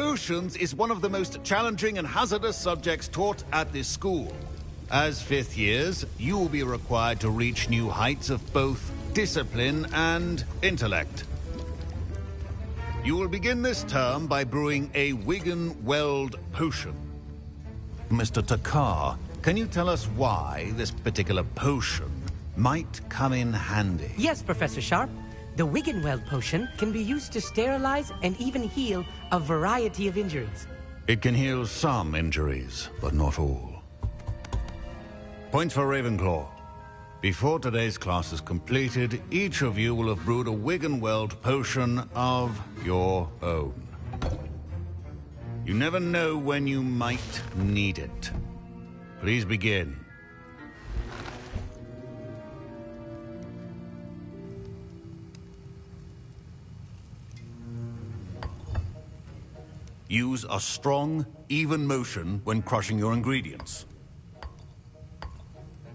Potions is one of the most challenging and hazardous subjects taught at this school. As fifth years, you will be required to reach new heights of both discipline and intellect. You will begin this term by brewing a Wiggenweld potion. Mr. Takar, can you tell us why this particular potion might come in handy? Yes, Professor Sharp. The Wiggenweld potion can be used to sterilize and even heal a variety of injuries. It can heal some injuries, but not all. Points for Ravenclaw. Before today's class is completed, each of you will have brewed a Wiggenweld potion of your own. You never know when you might need it. Please begin. Use a strong, even motion when crushing your ingredients.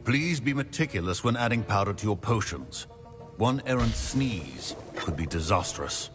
Please be meticulous when adding powder to your potions. One errant sneeze could be disastrous.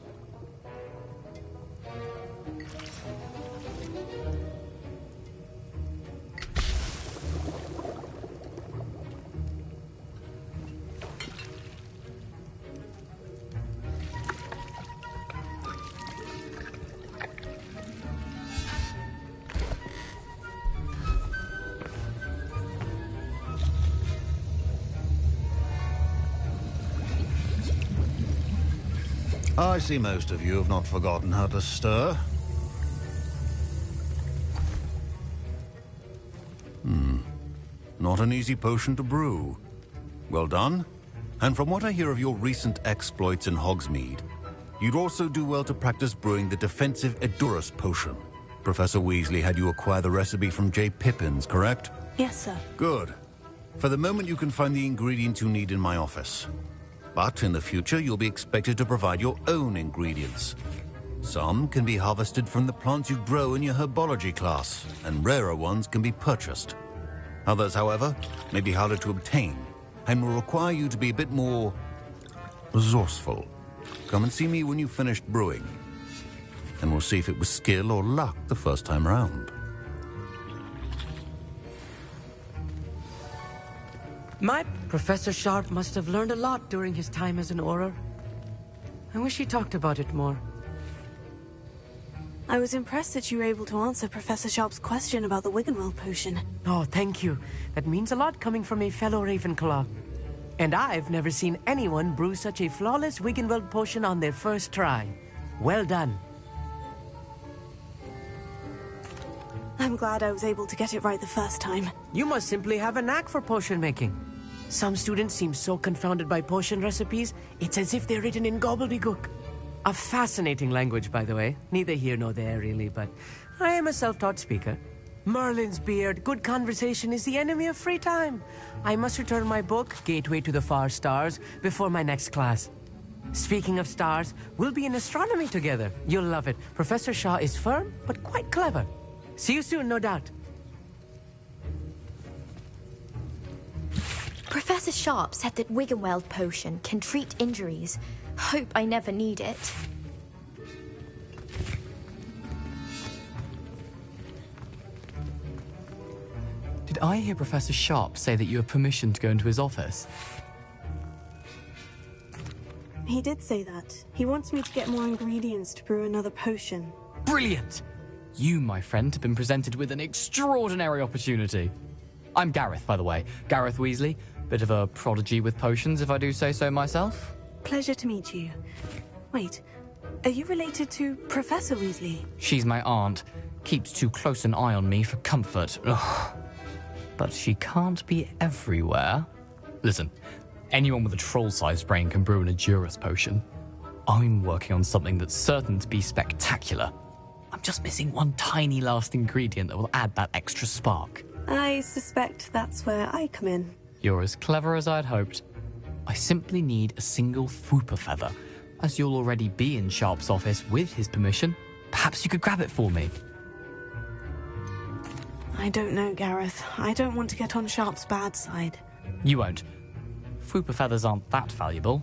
I see most of you have not forgotten how to stir. Not an easy potion to brew. Well done. And from what I hear of your recent exploits in Hogsmeade, you'd also do well to practice brewing the defensive Edurus potion. Professor Weasley had you acquire the recipe from J. Pippins, correct? Yes, sir. Good. For the moment, you can find the ingredients you need in my office. But in the future, you'll be expected to provide your own ingredients. Some can be harvested from the plants you grow in your herbology class, and rarer ones can be purchased. Others, however, may be harder to obtain, and will require you to be a bit more resourceful. Come and see me when you've finished brewing, and we'll see if it was skill or luck the first time round. My Professor Sharp must have learned a lot during his time as an Auror. I wish he talked about it more. I was impressed that you were able to answer Professor Sharp's question about the Wiggenweld potion. Oh, thank you. That means a lot coming from a fellow Ravenclaw. And I've never seen anyone brew such a flawless Wiggenweld potion on their first try. Well done. I'm glad I was able to get it right the first time. You must simply have a knack for potion making. Some students seem so confounded by potion recipes, it's as if they're written in gobbledygook. A fascinating language, by the way. Neither here nor there, really, but I am a self-taught speaker. Merlin's beard, good conversation is the enemy of free time. I must return my book, Gateway to the Far Stars, before my next class. Speaking of stars, we'll be in astronomy together. You'll love it. Professor Shaw is firm, but quite clever. See you soon, no doubt. Professor Sharp said that Wiggenweld potion can treat injuries. Hope I never need it. Did I hear Professor Sharp say that you have permission to go into his office? He did say that. He wants me to get more ingredients to brew another potion. Brilliant! You, my friend, have been presented with an extraordinary opportunity. I'm Gareth, by the way. Gareth Weasley. Bit of a prodigy with potions, if I do say so myself. Pleasure to meet you. Wait, are you related to Professor Weasley? She's my aunt. Keeps too close an eye on me for comfort. Ugh. But she can't be everywhere. Listen, anyone with a troll-sized brain can brew an Edurus potion. I'm working on something that's certain to be spectacular. I'm just missing one tiny last ingredient that will add that extra spark. I suspect that's where I come in. You're as clever as I'd hoped. I simply need a single Fwooper feather. As you'll already be in Sharp's office with his permission, perhaps you could grab it for me. I don't know, Gareth. I don't want to get on Sharp's bad side. You won't. Fwooper feathers aren't that valuable.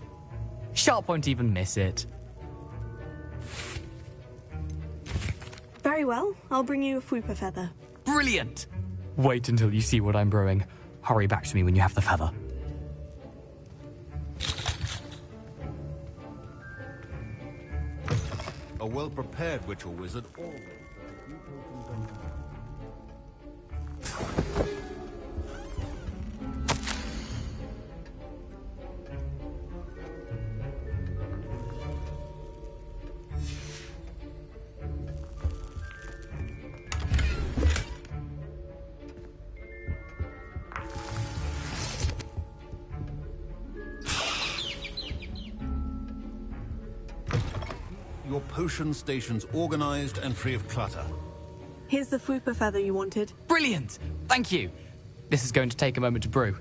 Sharp won't even miss it. Very Very well. I'll bring you a Fupa feather. Brilliant! Wait until you see what I'm brewing. Hurry back to me when you have the feather. A well-prepared witch or wizard always... Your potion station's organized and free of clutter. Here's the Fupa feather you wanted. Brilliant! Thank you! This is going to take a moment to brew.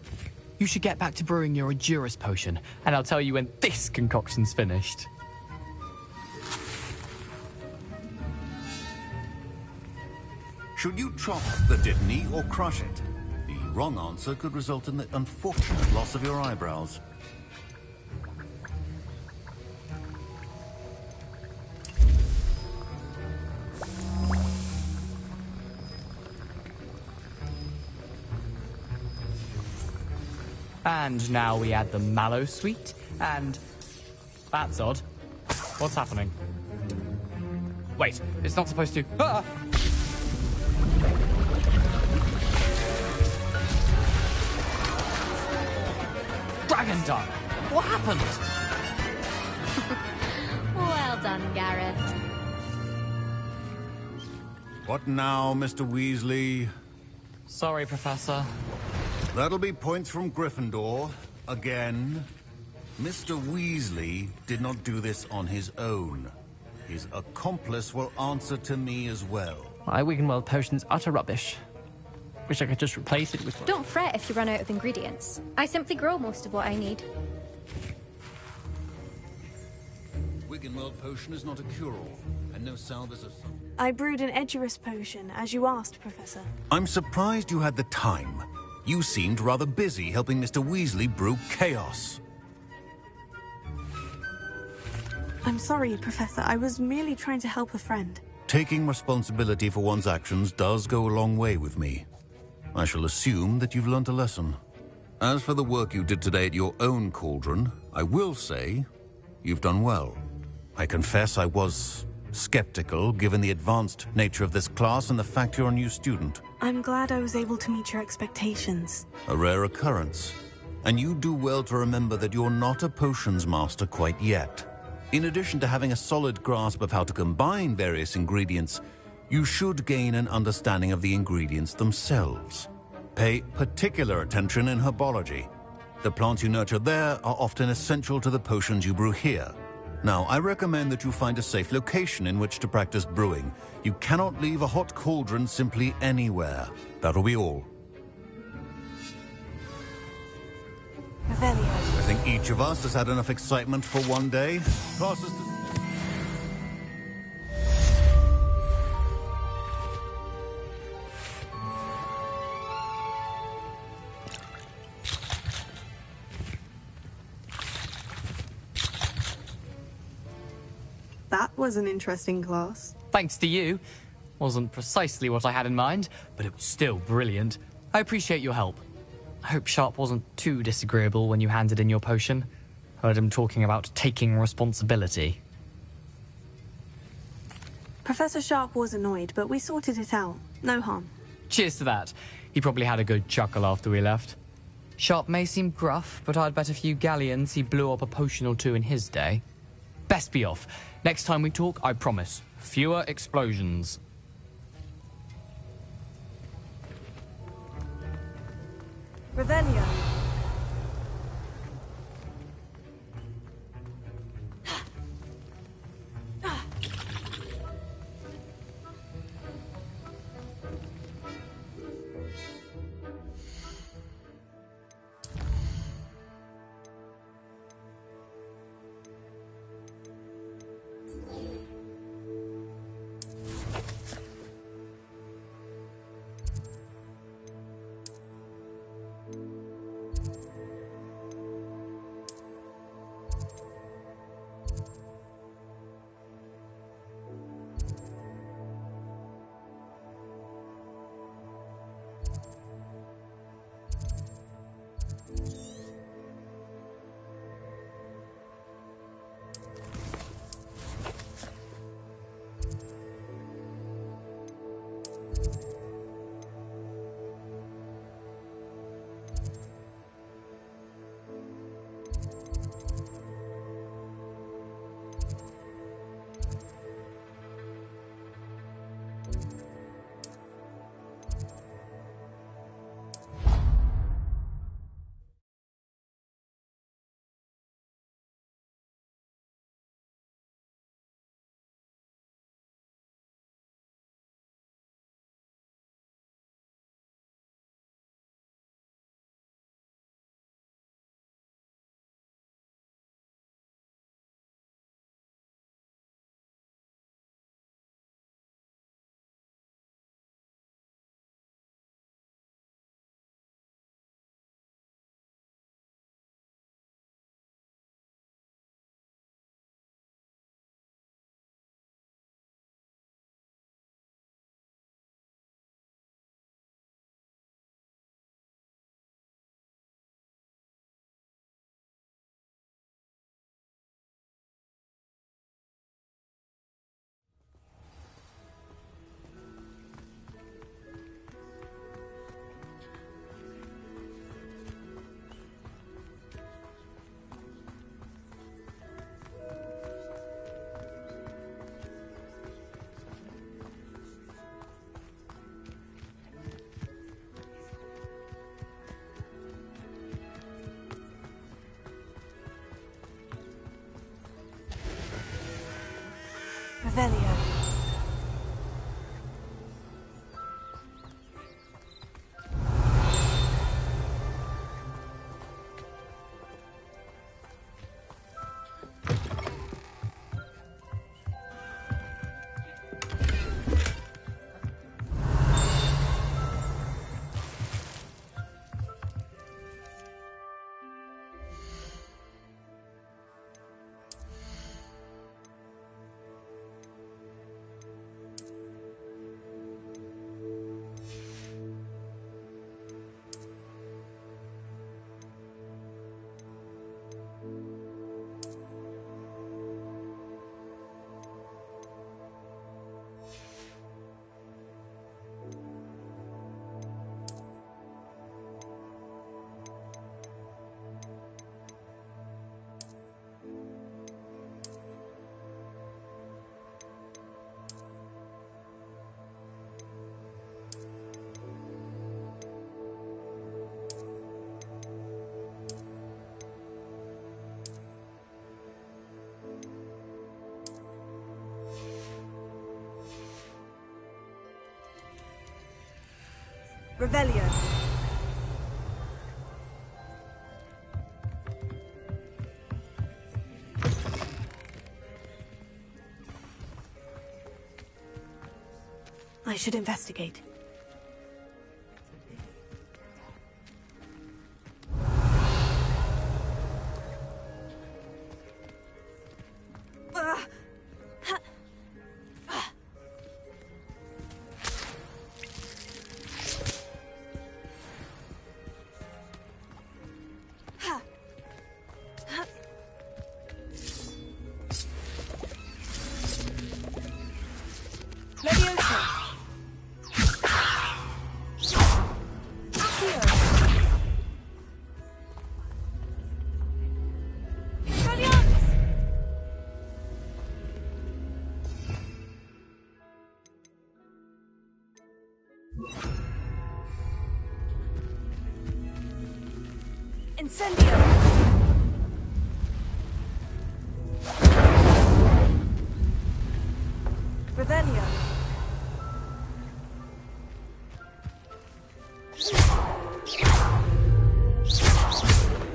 You should get back to brewing your Edurus potion, and I'll tell you when this concoction's finished. Should you chop the Dittany or crush it? The wrong answer could result in the unfortunate loss of your eyebrows. And now we add the mallow sweet, and... That's odd. What's happening? Wait, it's not supposed to... Ah! Dragon dung! What happened? Well done, Gareth. What now, Mr. Weasley? Sorry, Professor. That'll be points from Gryffindor. Again. Mr. Weasley did not do this on his own. His accomplice will answer to me as well. My Wiggenweld potion's utter rubbish. Wish I could just replace it with... Don't fret if you run out of ingredients. I simply grow most of what I need. Wiggenweld potion is not a cure-all, and no salve is a... I brewed an Edurus potion, as you asked, Professor. I'm surprised you had the time. You seemed rather busy helping Mr. Weasley brew chaos. I'm sorry, Professor. I was merely trying to help a friend. Taking responsibility for one's actions does go a long way with me. I shall assume that you've learnt a lesson. As for the work you did today at your own cauldron, I will say you've done well. I confess I was skeptical, given the advanced nature of this class and the fact you're a new student. I'm glad I was able to meet your expectations. A rare occurrence. And you do well to remember that you're not a potions master quite yet. In addition to having a solid grasp of how to combine various ingredients, you should gain an understanding of the ingredients themselves. Pay particular attention in herbology. The plants you nurture there are often essential to the potions you brew here. Now, I recommend that you find a safe location in which to practice brewing. You cannot leave a hot cauldron simply anywhere. That'll be all. Revelio. I think each of us has had enough excitement for one day. Class is dismissed. That was an interesting class. Thanks to you. Wasn't precisely what I had in mind, but it was still brilliant. I appreciate your help. I hope Sharp wasn't too disagreeable when you handed in your potion. Heard him talking about taking responsibility. Professor Sharp was annoyed, but we sorted it out. No harm. Cheers to that. He probably had a good chuckle after we left. Sharp may seem gruff, but I'd bet a few galleons he blew up a potion or two in his day. Best be off. Next time we talk, I promise, fewer explosions. Revelio. Revelio. Revelio. I should investigate. Incendio! Revelio.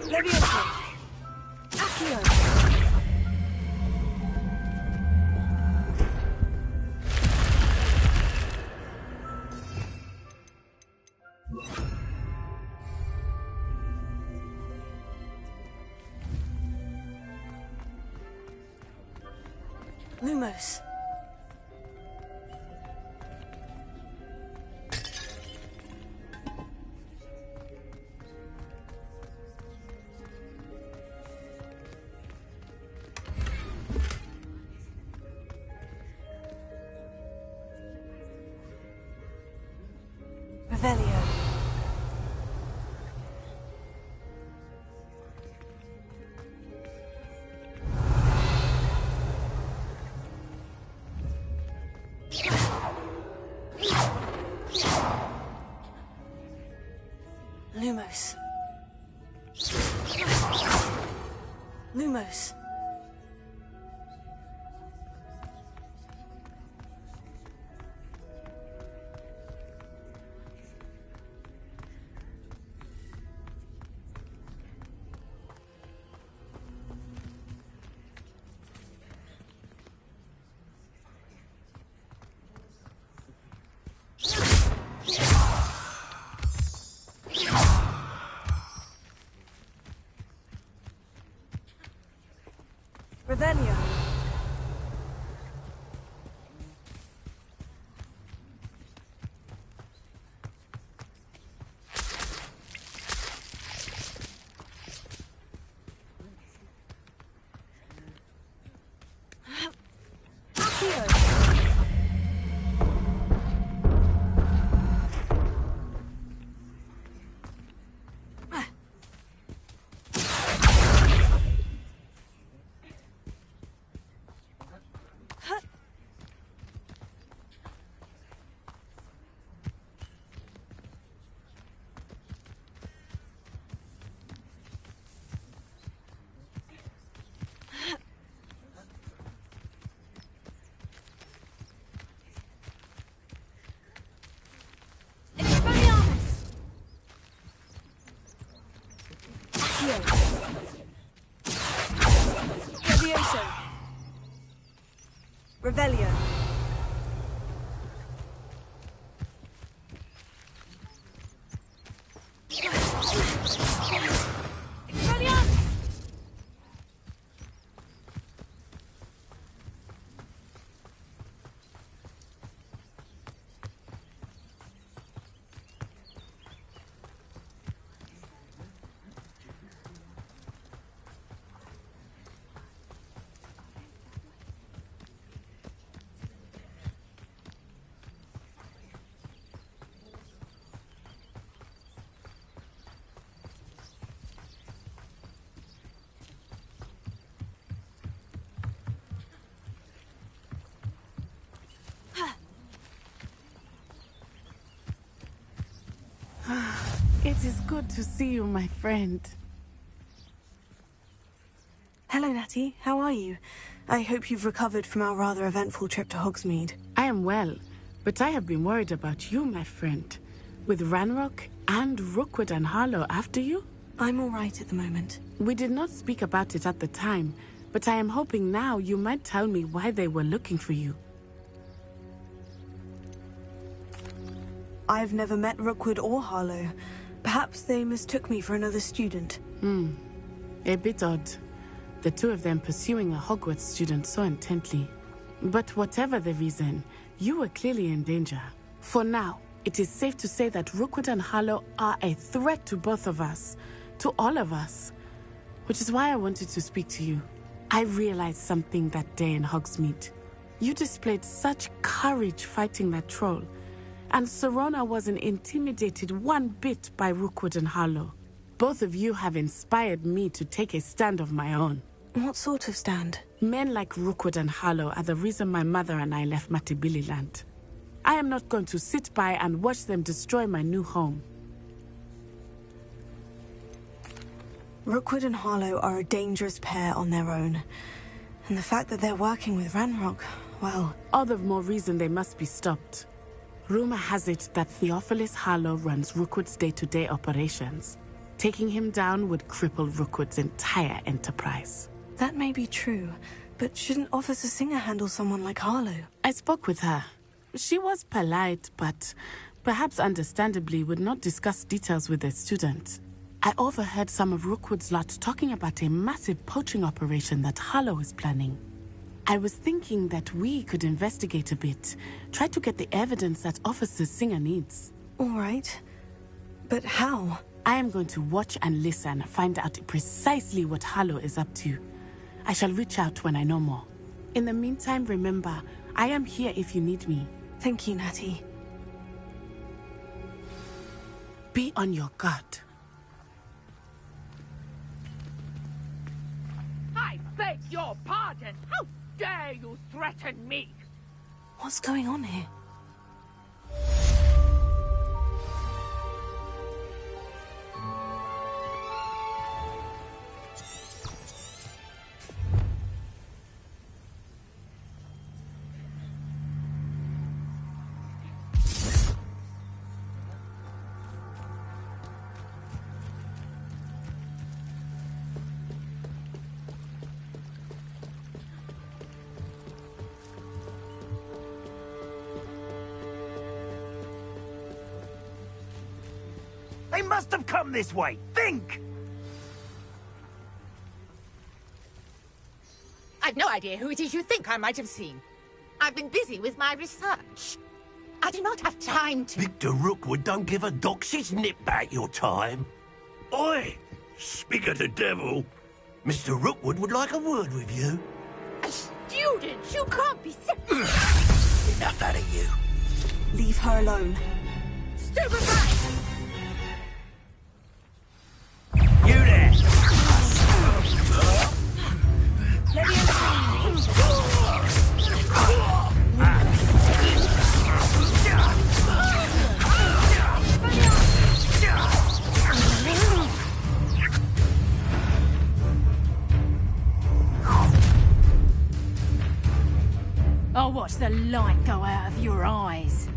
Levioso. Accio. Lumos. Revelio. Lumos. Lumos. Revelio. It is good to see you, my friend. Hello, Natty. How are you? I hope you've recovered from our rather eventful trip to Hogsmeade. I am well, but I have been worried about you, my friend. With Ranrock and Rookwood and Harlow after you? I'm all right at the moment. We did not speak about it at the time, but I am hoping now you might tell me why they were looking for you. I've never met Rookwood or Harlow. Perhaps they mistook me for another student. A bit odd. The two of them pursuing a Hogwarts student so intently. But whatever the reason, you were clearly in danger. For now, it is safe to say that Rookwood and Harlow are a threat to both of us. To all of us. Which is why I wanted to speak to you. I realized something that day in Hogsmeade. You displayed such courage fighting that troll. And Serona wasn't intimidated one bit by Rookwood and Harlow. Both of you have inspired me to take a stand of my own. What sort of stand? Men like Rookwood and Harlow are the reason my mother and I left Matabeleland. I am not going to sit by and watch them destroy my new home. Rookwood and Harlow are a dangerous pair on their own. And the fact that they're working with Ranrock, well... All the more reason they must be stopped. Rumor has it that Theophilus Harlow runs Rookwood's day-to-day operations. Taking him down would cripple Rookwood's entire enterprise. That may be true, but shouldn't Officer Singer handle someone like Harlow? I spoke with her. She was polite, but perhaps understandably would not discuss details with a student. I overheard some of Rookwood's lot talking about a massive poaching operation that Harlow is planning. I was thinking that we could investigate a bit, try to get the evidence that Officer Singer needs. All right. But how? I am going to watch and listen, find out precisely what Harlow is up to. I shall reach out when I know more. In the meantime, remember, I am here if you need me. Thank you, Natty. Be on your guard. I beg your pardon. How dare you threaten me? What's going on here? They must have come this way. Think! I've no idea who it is you think I might have seen. I've been busy with my research. I do not have time to... Victor Rookwood don't give a doxy's nip back your time. Oi! Speak of the devil. Mr. Rookwood would like a word with you. A student? You can't be... Enough out of you. Leave her alone. Stupefy! You there! Let me I'll watch the light go out of your eyes.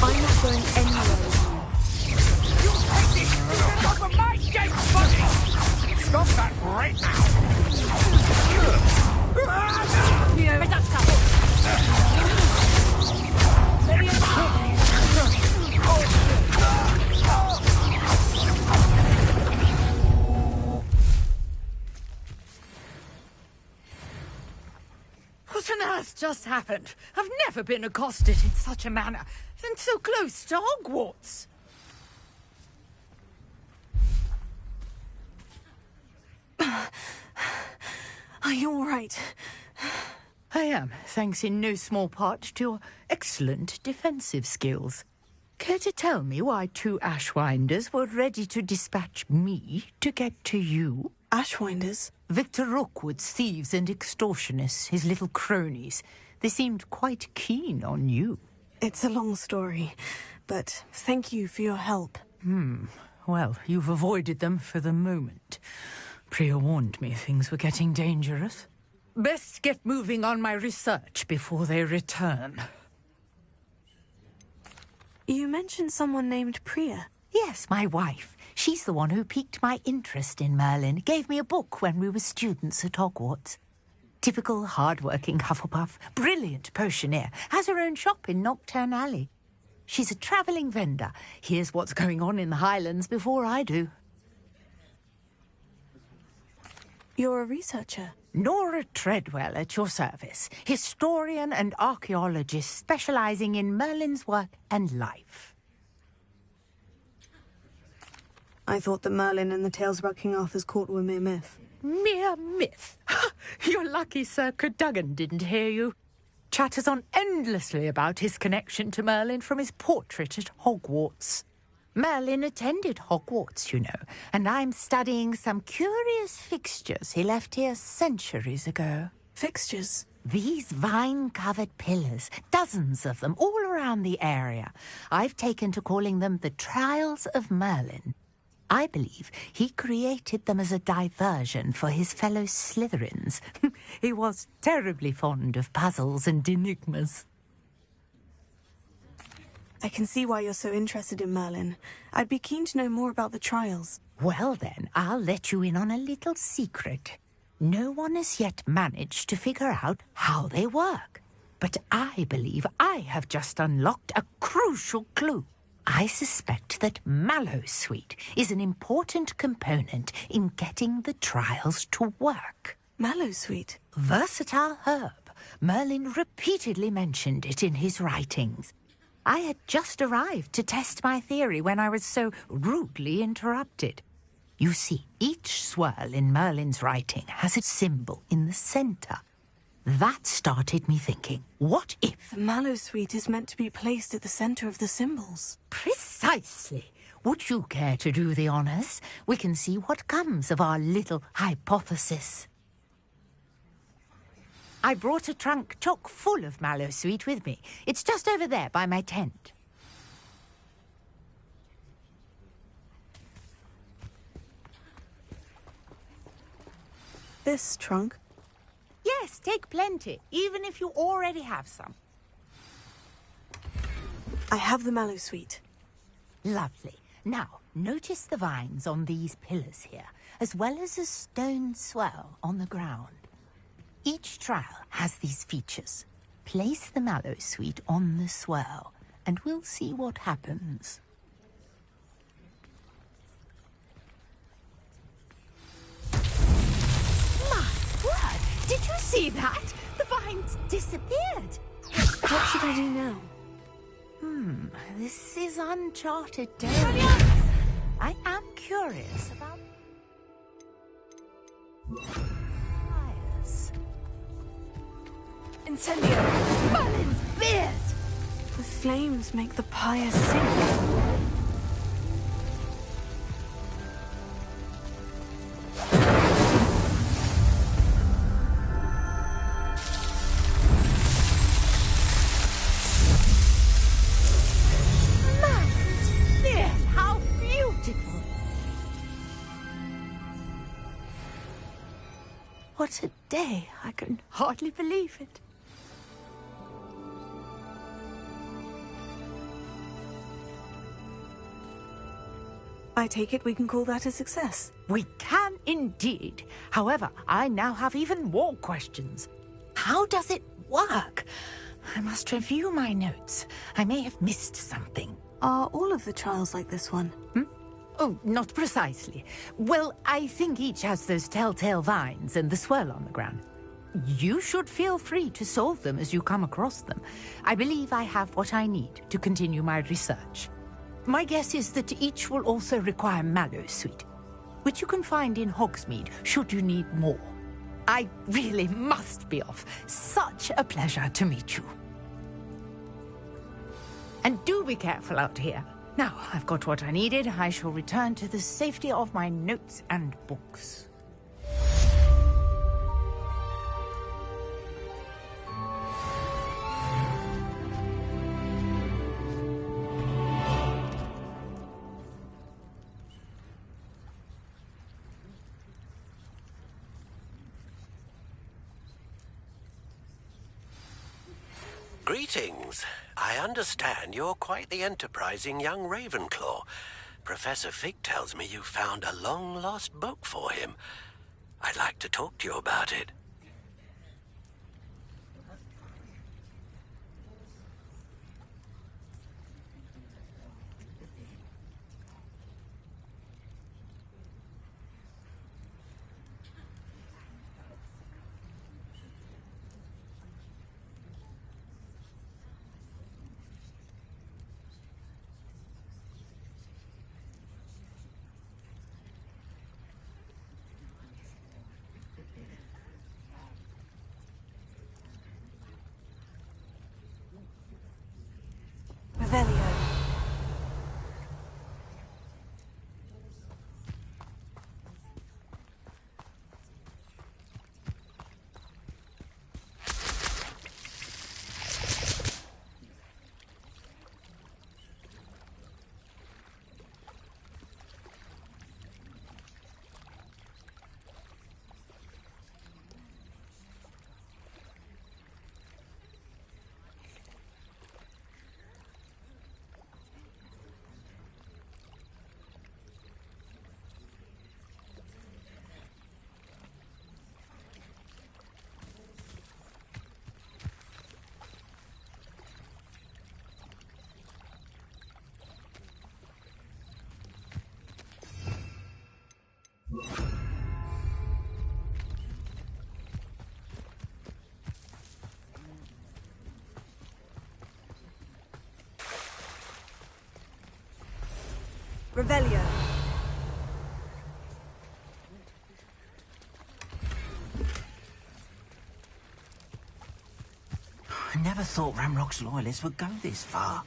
I'm not going anywhere with you. You take this off of my gate, buddy! Stop that right What on earth just happened? I've never been accosted in such a manner, and so close to Hogwarts. Are you all right? I am, thanks in no small part to your excellent defensive skills. Care to tell me why two Ashwinders were ready to dispatch me to get to you? Ashwinders? Victor Rookwood's thieves and extortionists, his little cronies. They seemed quite keen on you. It's a long story, but thank you for your help. Well, you've avoided them for the moment. Priya warned me things were getting dangerous. Best get moving on my research before they return. You mentioned someone named Priya. Yes, my wife. She's the one who piqued my interest in Merlin. Gave me a book when we were students at Hogwarts. Typical hard-working Hufflepuff, brilliant potioneer, has her own shop in Nocturne Alley. She's a travelling vendor. Hears what's going on in the Highlands before I do. You're a researcher. Nora Treadwell at your service, historian and archaeologist specialising in Merlin's work and life. I thought that Merlin and the tales about King Arthur's court were mere myth. Mere myth? You're lucky Sir Cadogan didn't hear you. Chatters on endlessly about his connection to Merlin from his portrait at Hogwarts. Merlin attended Hogwarts, you know, and I'm studying some curious fixtures he left here centuries ago. Fixtures? These vine-covered pillars, dozens of them, all around the area. I've taken to calling them the Trials of Merlin. I believe he created them as a diversion for his fellow Slytherins. He was terribly fond of puzzles and enigmas. I can see why you're so interested in Merlin. I'd be keen to know more about the trials. Well then, I'll let you in on a little secret. No one has yet managed to figure out how they work. But I believe I have just unlocked a crucial clue. I suspect that Mallowsweet is an important component in getting the trials to work. Mallowsweet? Versatile herb. Merlin repeatedly mentioned it in his writings. I had just arrived to test my theory when I was so rudely interrupted. You see, each swirl in Merlin's writing has a symbol in the centre. That started me thinking, what if... The Mallowsweet is meant to be placed at the centre of the symbols. Precisely. Would you care to do the honours? We can see what comes of our little hypothesis. I brought a trunk chock full of Mallowsweet with me. It's just over there by my tent. This trunk? Yes, take plenty, even if you already have some. I have the Mallowsweet. Lovely. Now, notice the vines on these pillars here, as well as a stone swell on the ground. Each trial has these features. Place the Mallowsweet on the swell, and we'll see what happens. My word! Did you see that? The vines disappeared. What should I do now? This is uncharted territory. I am curious about... fires. Incendio! Merlin's beard! The flames make the pyre sink. Merlin's beard! How beautiful! What a day! I can hardly believe it. I take it we can call that a success. We can indeed. However, I now have even more questions. How does it work? I must review my notes. I may have missed something. Are all of the trials like this one? Oh, not precisely. Well, I think each has those telltale vines and the swirl on the ground. You should feel free to solve them as you come across them. I believe I have what I need to continue my research. My guess is that each will also require Mallowsweet, which you can find in Hogsmeade should you need more. I really must be off. Such a pleasure to meet you. And do be careful out here. Now, I've got what I needed. I shall return to the safety of my notes and books. Greetings. I understand you're quite the enterprising young Ravenclaw. Professor Fig tells me you found a long-lost book for him. I'd like to talk to you about it. Revelio. Revelio. I never thought Ramrock's loyalists would go this far.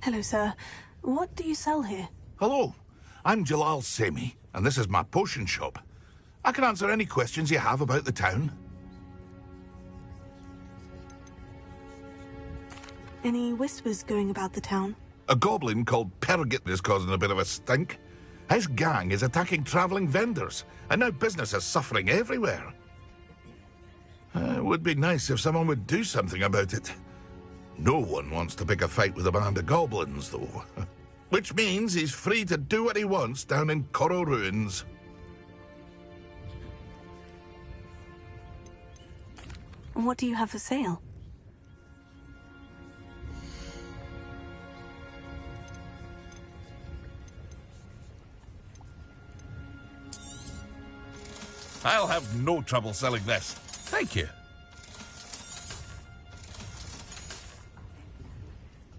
Hello, sir. What do you sell here? Hello, I'm Jalal Semi, and this is my potion shop. I can answer any questions you have about the town. Any whispers going about the town? A goblin called Pergit is causing a bit of a stink. His gang is attacking travelling vendors, and now business is suffering everywhere. It would be nice if someone would do something about it. No one wants to pick a fight with a band of goblins, though. Which means he's free to do what he wants down in Coral Ruins. What do you have for sale? I'll have no trouble selling this. Thank you.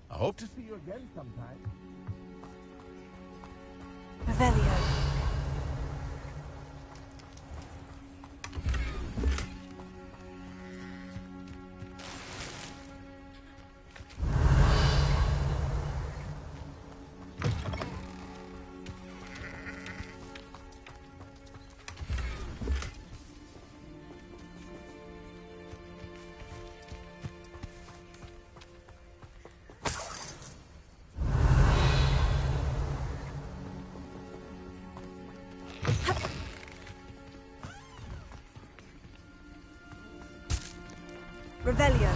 I hope to see you again sometime. Revelio. Revelio.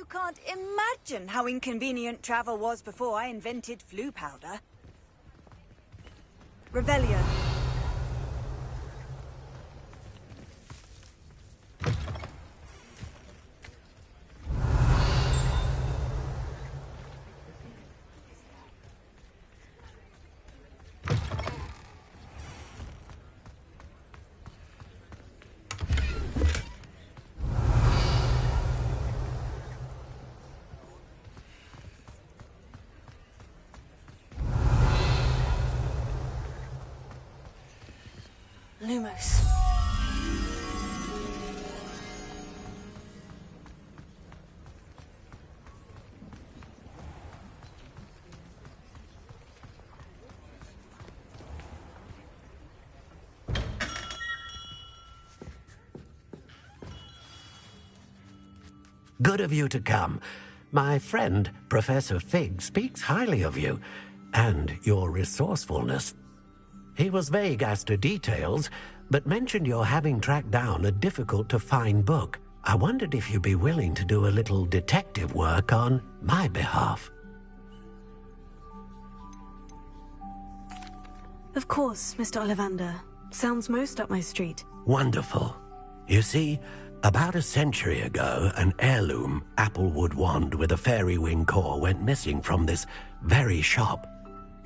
You can't imagine how inconvenient travel was before I invented flu powder. Revelio. Lumos. Good of you to come. My friend, Professor Fig, speaks highly of you and your resourcefulness. He was vague as to details, but mentioned your having tracked down a difficult-to-find book. I wondered if you'd be willing to do a little detective work on my behalf. Of course, Mr. Ollivander. Sounds most up my street. Wonderful. You see, about a century ago, an heirloom applewood wand with a fairy wing core went missing from this very shop.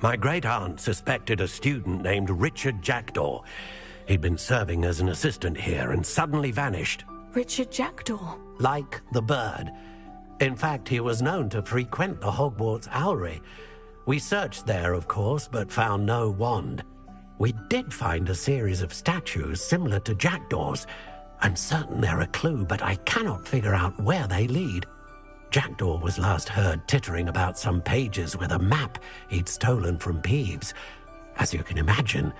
My great-aunt suspected a student named Richard Jackdaw. He'd been serving as an assistant here and suddenly vanished. Richard Jackdaw? Like the bird. In fact, he was known to frequent the Hogwarts Owlery. We searched there, of course, but found no wand. We did find a series of statues similar to Jackdaw's. I'm certain they're a clue, but I cannot figure out where they lead. Jackdaw was last heard tittering about some pages with a map he'd stolen from Peeves. As you can imagine,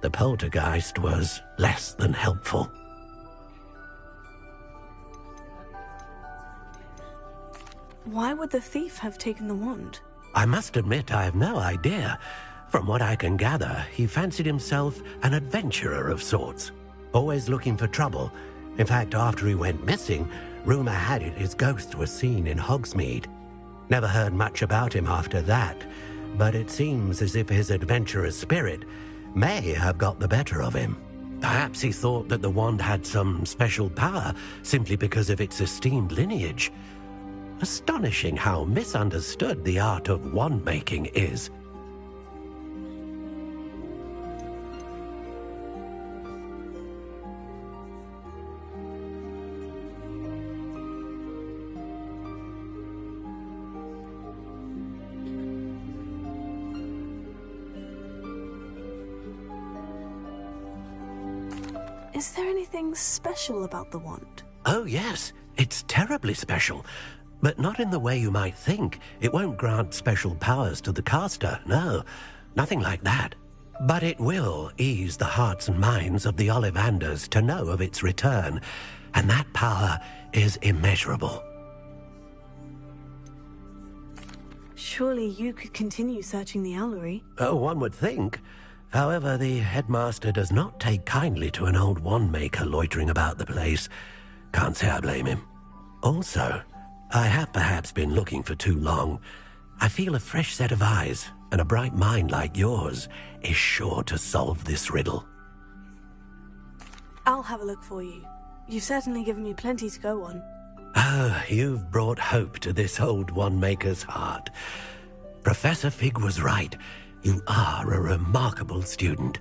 the poltergeist was less than helpful. Why would the thief have taken the wand? I must admit I have no idea. From what I can gather, he fancied himself an adventurer of sorts, always looking for trouble. In fact, after he went missing, rumor had it his ghost was seen in Hogsmeade. Never heard much about him after that, but it seems as if his adventurous spirit may have got the better of him. Perhaps he thought that the wand had some special power simply because of its esteemed lineage. Astonishing how misunderstood the art of wand-making is. Is there anything special about the wand? Oh, yes. It's terribly special. But not in the way you might think. It won't grant special powers to the caster, no. Nothing like that. But it will ease the hearts and minds of the Ollivanders to know of its return, and that power is immeasurable. Surely you could continue searching the Owlery. Oh, one would think. However, the headmaster does not take kindly to an old wand-maker loitering about the place. Can't say I blame him. Also, I have perhaps been looking for too long. I feel a fresh set of eyes, and a bright mind like yours is sure to solve this riddle. I'll have a look for you. You've certainly given me plenty to go on. Oh, you've brought hope to this old wand-maker's heart. Professor Fig was right. You are a remarkable student.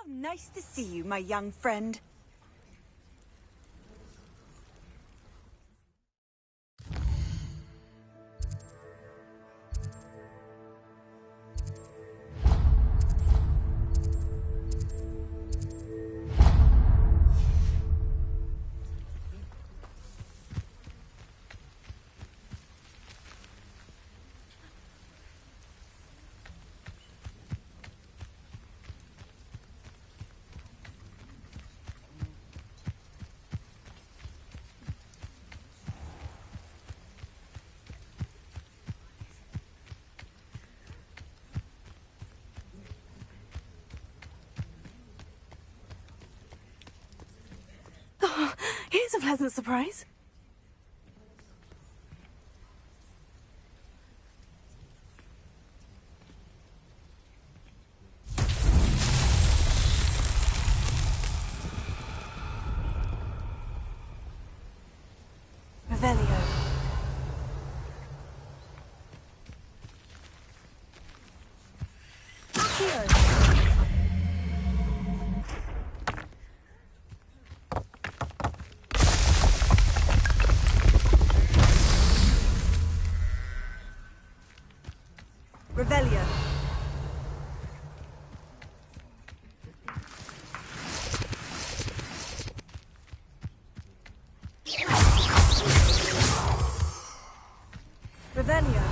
Nice to see you, my young friend. Here's a pleasant surprise. Revelio. Accio. Revelio. Revelio.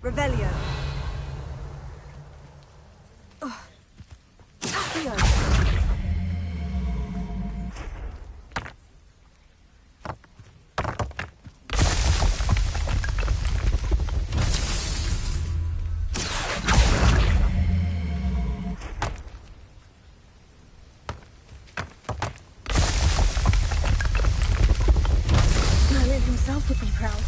Revelio. Accio. Merlin himself would be proud.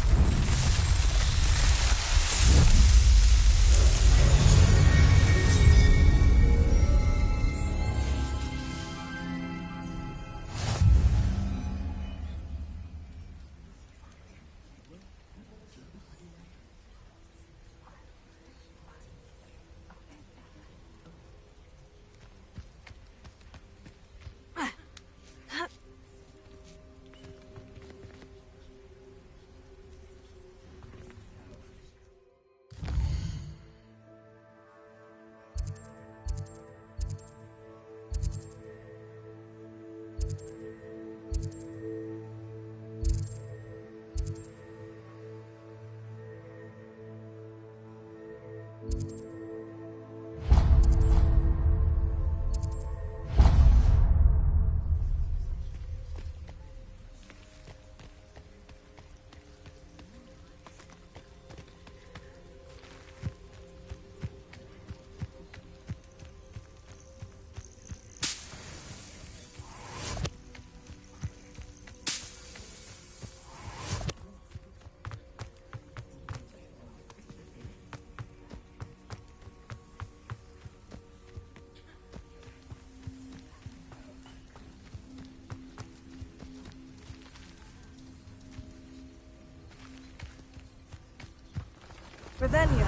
Revelio.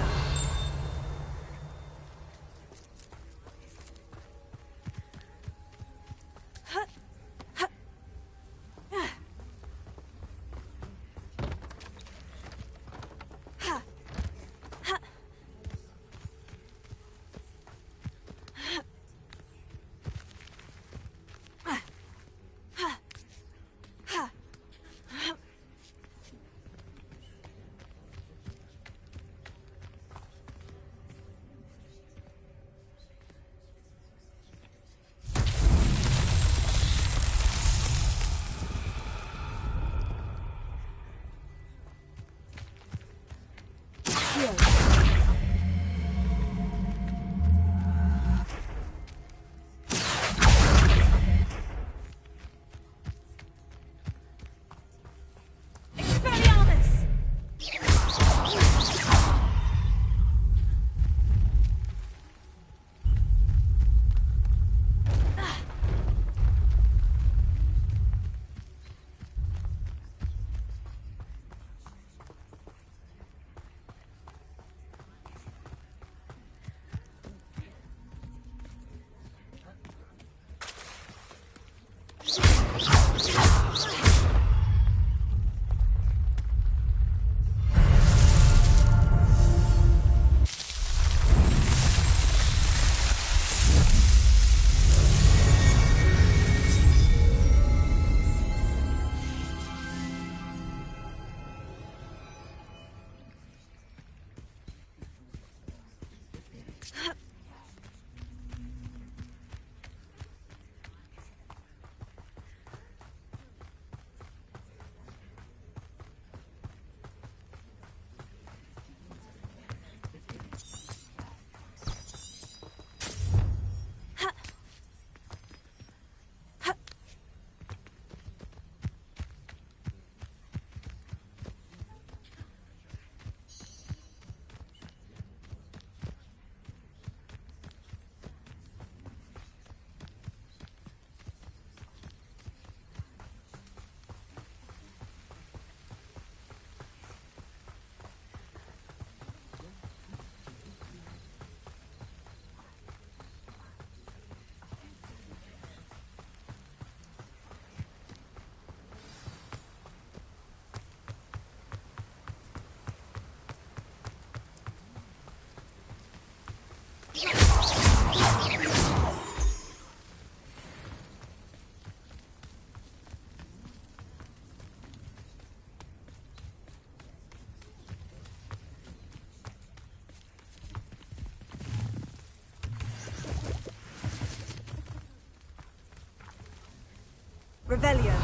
Revelio.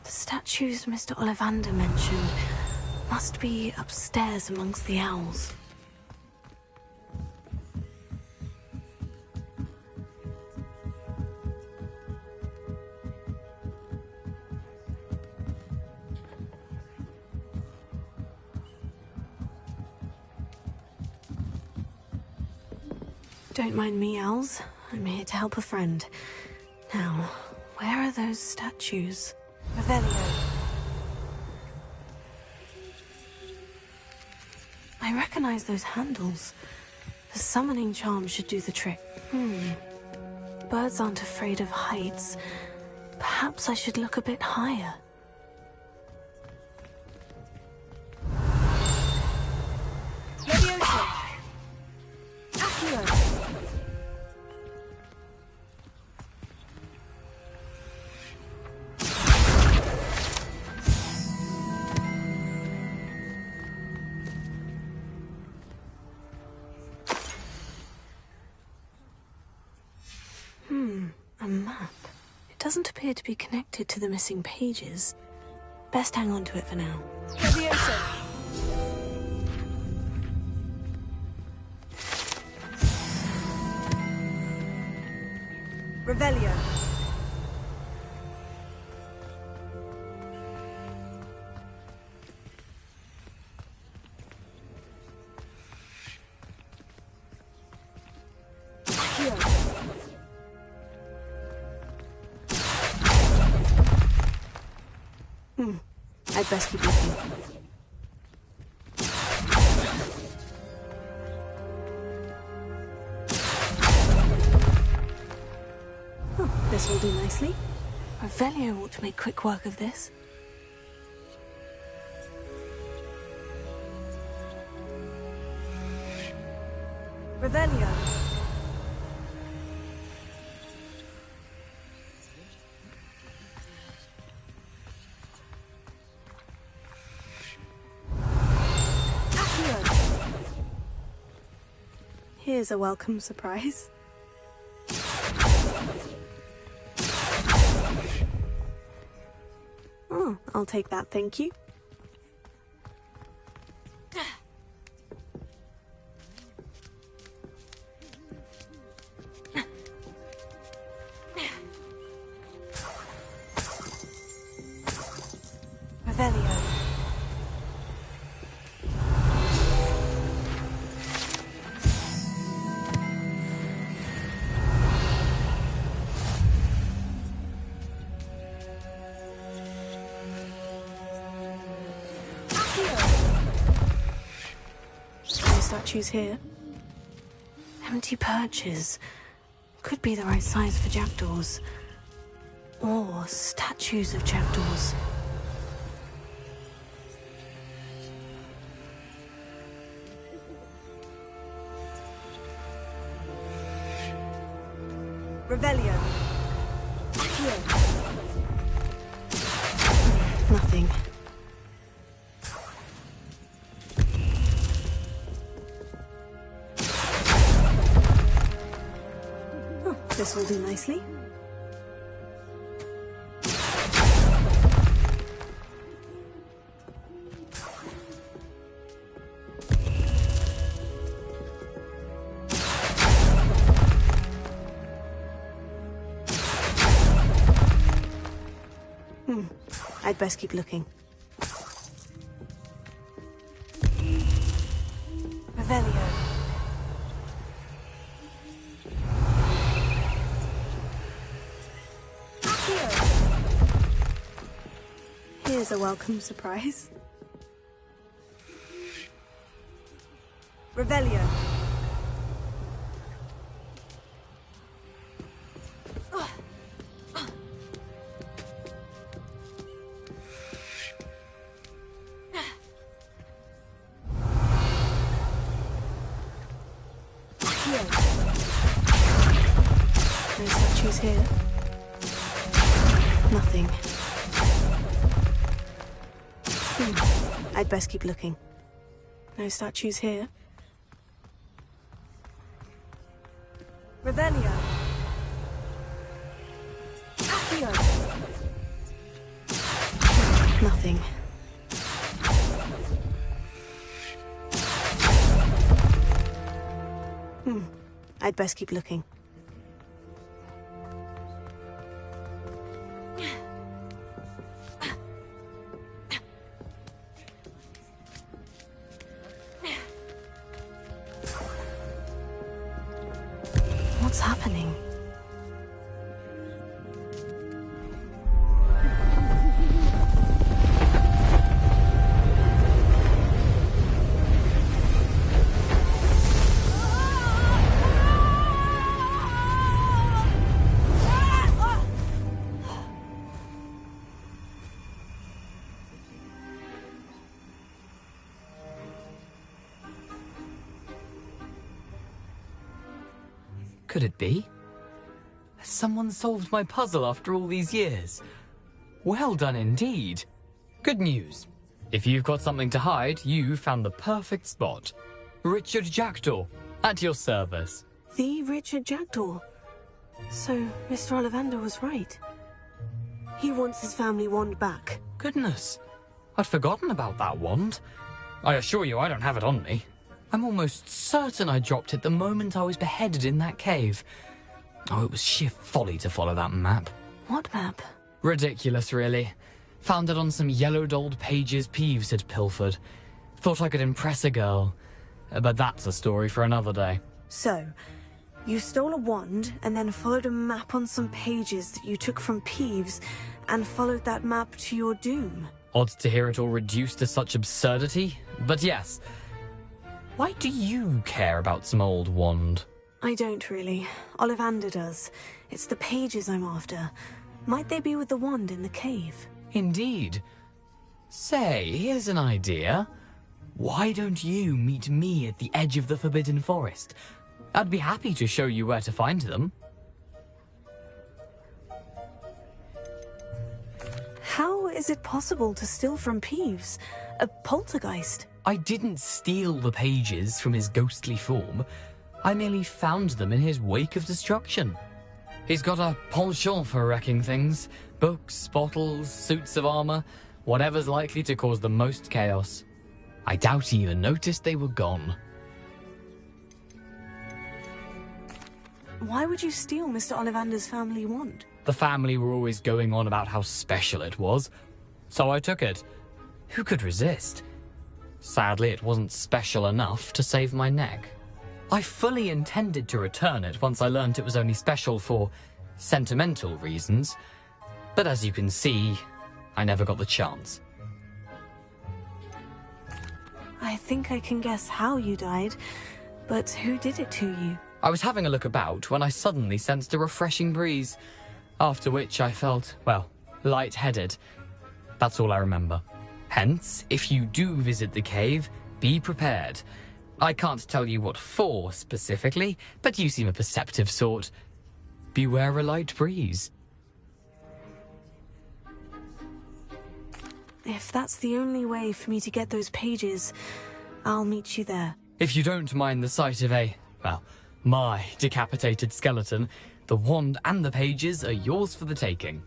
The statues Mr. Ollivander mentioned must be upstairs amongst the owls. Don't mind me, owls. I'm here to help a friend. Now, where are those statues? Revelio. I recognize those handles. The summoning charm should do the trick. Birds aren't afraid of heights. Perhaps I should look a bit higher. Levioso. Accio. A map. It doesn't appear to be connected to the missing pages. Best hang on to it for now. Levioso. Revelio. I'd best keep looking. Oh, this will do nicely. Revelio ought to make quick work of this. Revelio. Here's a welcome surprise. Oh, I'll take that, thank you. Revelio. Statues here. Empty perches. Could be the right size for jackdaws. Or statues of jackdaws. Revelio. Nothing. This will do nicely. I'd best keep looking. Revelio. Here's a welcome surprise. Revelio. statues here? Nothing. I'd best keep looking. No statues here. Revelio. Accio. Nothing. I'd best keep looking. What's happening? Could it be? Has someone solved my puzzle after all these years? Well done indeed. Good news. If you've got something to hide, you found the perfect spot. Richard Jackdaw, at your service. The Richard Jackdaw. So, Mr. Ollivander was right. He wants his family wand back. Goodness, I'd forgotten about that wand. I assure you I don't have it on me. I'm almost certain I dropped it the moment I was beheaded in that cave. Oh, it was sheer folly to follow that map. What map? Ridiculous, really. Found it on some yellowed old pages Peeves had pilfered. Thought I could impress a girl. But that's a story for another day. So, you stole a wand and then followed a map on some pages that you took from Peeves and followed that map to your doom. Odd to hear it all reduced to such absurdity, but yes. Why do you care about some old wand? I don't really. Ollivander does. It's the pages I'm after. Might they be with the wand in the cave? Indeed. Say, here's an idea. Why don't you meet me at the edge of the Forbidden Forest? I'd be happy to show you where to find them. How is it possible to steal from Peeves? A poltergeist? I didn't steal the pages from his ghostly form. I merely found them in his wake of destruction. He's got a penchant for wrecking things. Books, bottles, suits of armor, whatever's likely to cause the most chaos. I doubt he even noticed they were gone. Why would you steal Mr. Ollivander's family wand? The family were always going on about how special it was, so I took it. Who could resist? Sadly, it wasn't special enough to save my neck. I fully intended to return it once I learned it was only special for sentimental reasons, but as you can see, I never got the chance. I think I can guess how you died, but who did it to you? I was having a look about when I suddenly sensed a refreshing breeze, after which I felt, well, lightheaded. That's all I remember. Hence, if you do visit the cave, be prepared. I can't tell you what for specifically, but you seem a perceptive sort. Beware a light breeze. If that's the only way for me to get those pages, I'll meet you there. If you don't mind the sight of my decapitated skeleton, the wand and the pages are yours for the taking.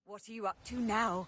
What are you up to now?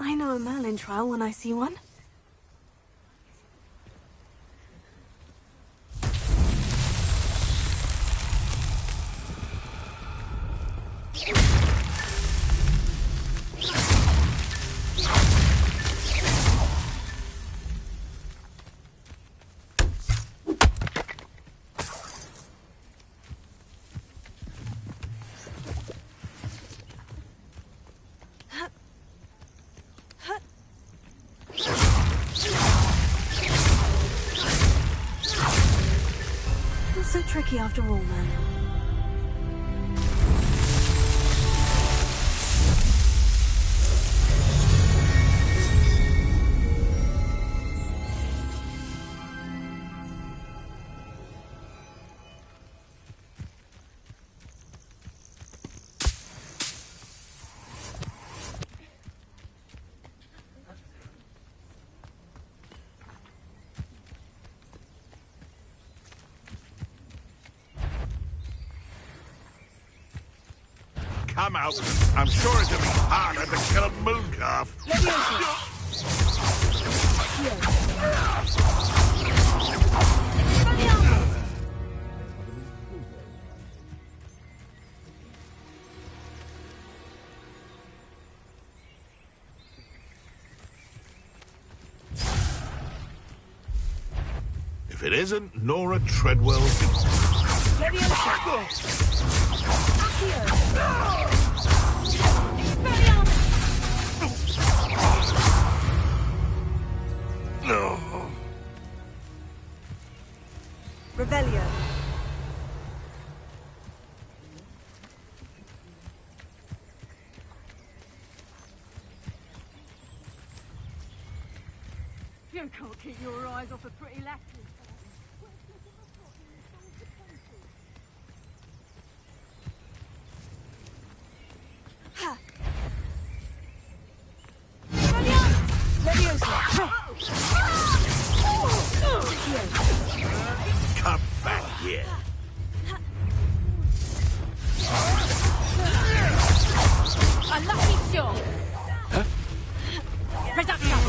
I know a Merlin trial when I see one. So tricky after all, man. Come out. I'm sure it'll be harder to kill a moon calf. If it isn't Nora Treadwell... No. Revelio. You can't keep your eyes off a pretty lassie. Come back here. A lucky shot. Huh? Reduction.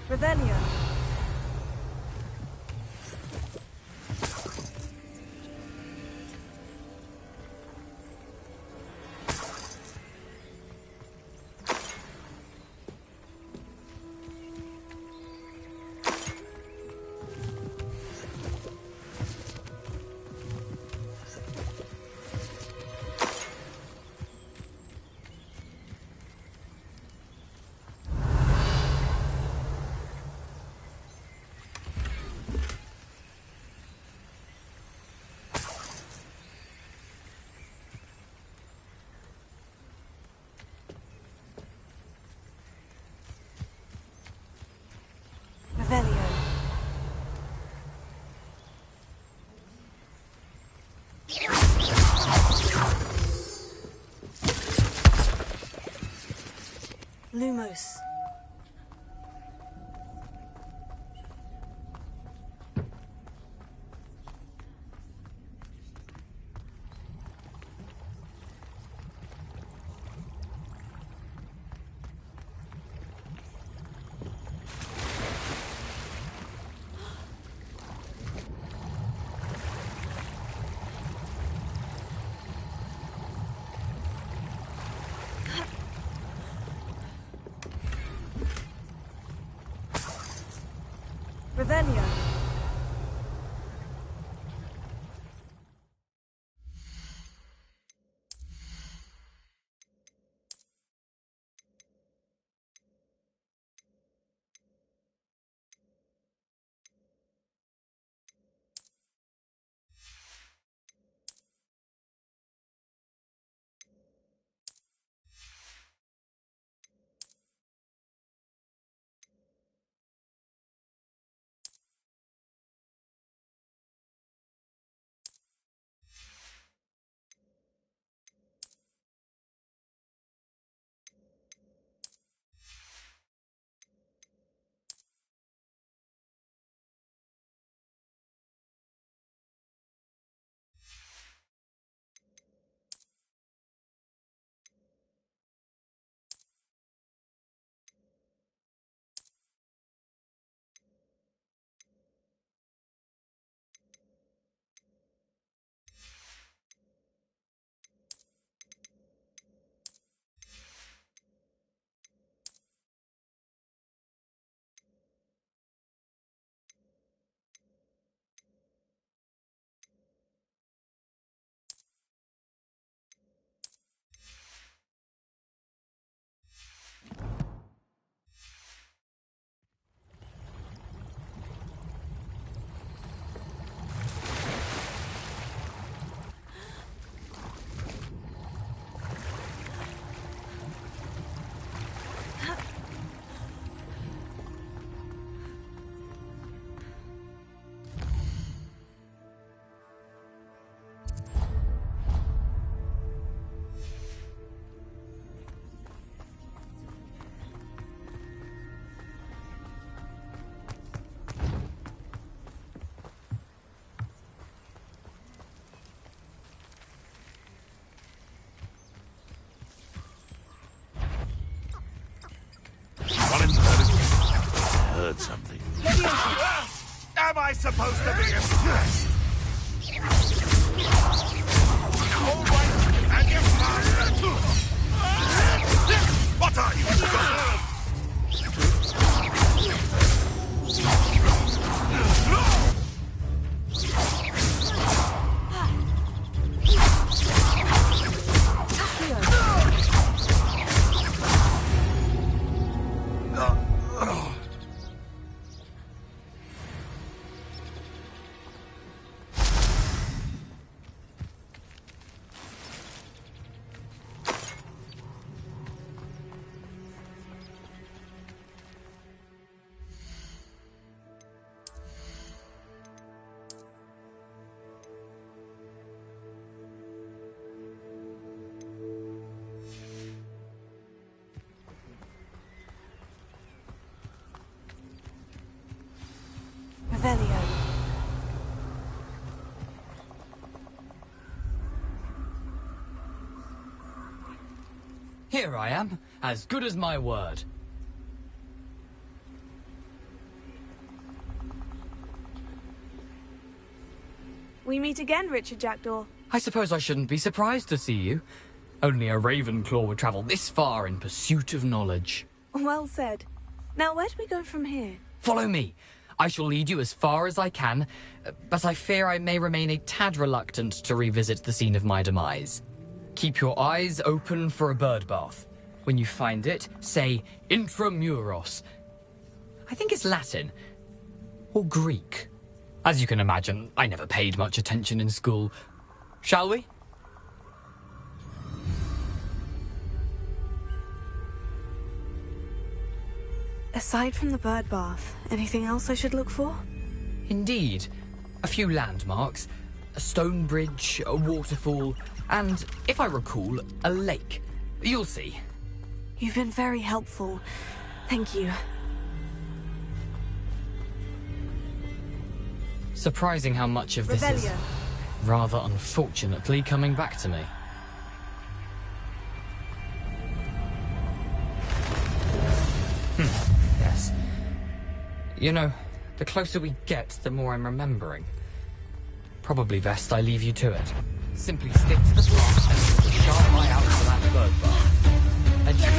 Revelio. Revelio. Lumos. Revelio. Heard something. Am I supposed to be impressed? All right, and your master. What are you? Revelio. Here I am, as good as my word. We meet again, Richard Jackdaw. I suppose I shouldn't be surprised to see you. Only a Ravenclaw would travel this far in pursuit of knowledge. Well said. Now, where do we go from here? Follow me. I shall lead you as far as I can, but I fear I may remain a tad reluctant to revisit the scene of my demise. Keep your eyes open for a bird bath. When you find it, say intramuros. I think it's Latin. Or Greek. As you can imagine, I never paid much attention in school. Shall we? Aside from the bird bath, anything else I should look for? Indeed. A few landmarks, a stone bridge, a waterfall, and, if I recall, a lake. You'll see. You've been very helpful. Thank you. Surprising how much of this is, rather unfortunately, coming back to me. Yes. You know, the closer we get, the more I'm remembering. Probably best I leave you to it. Simply stick to the plot and keep a sharp eye out for that bird bath. Adieu.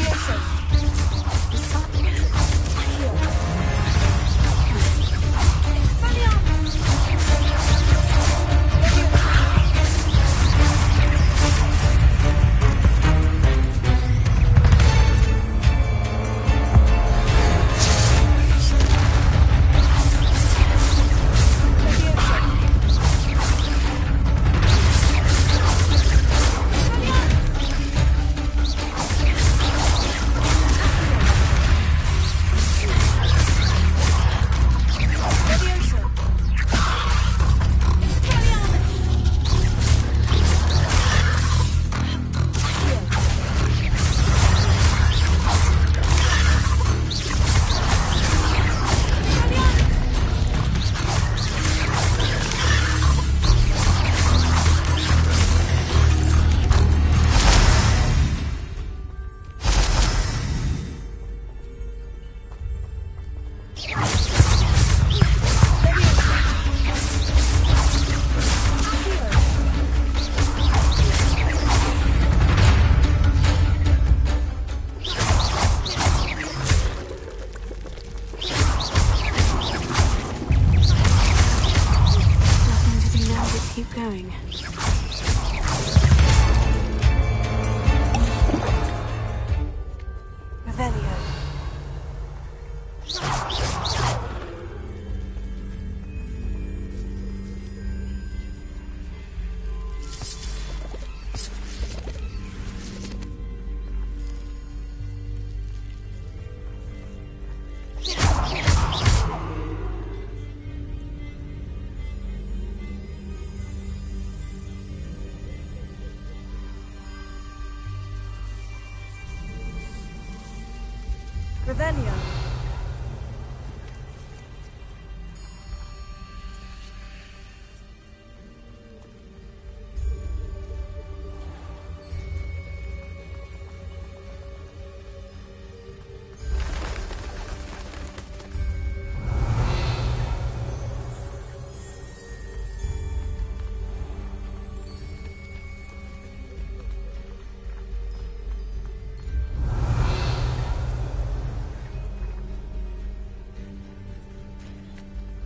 Revelio.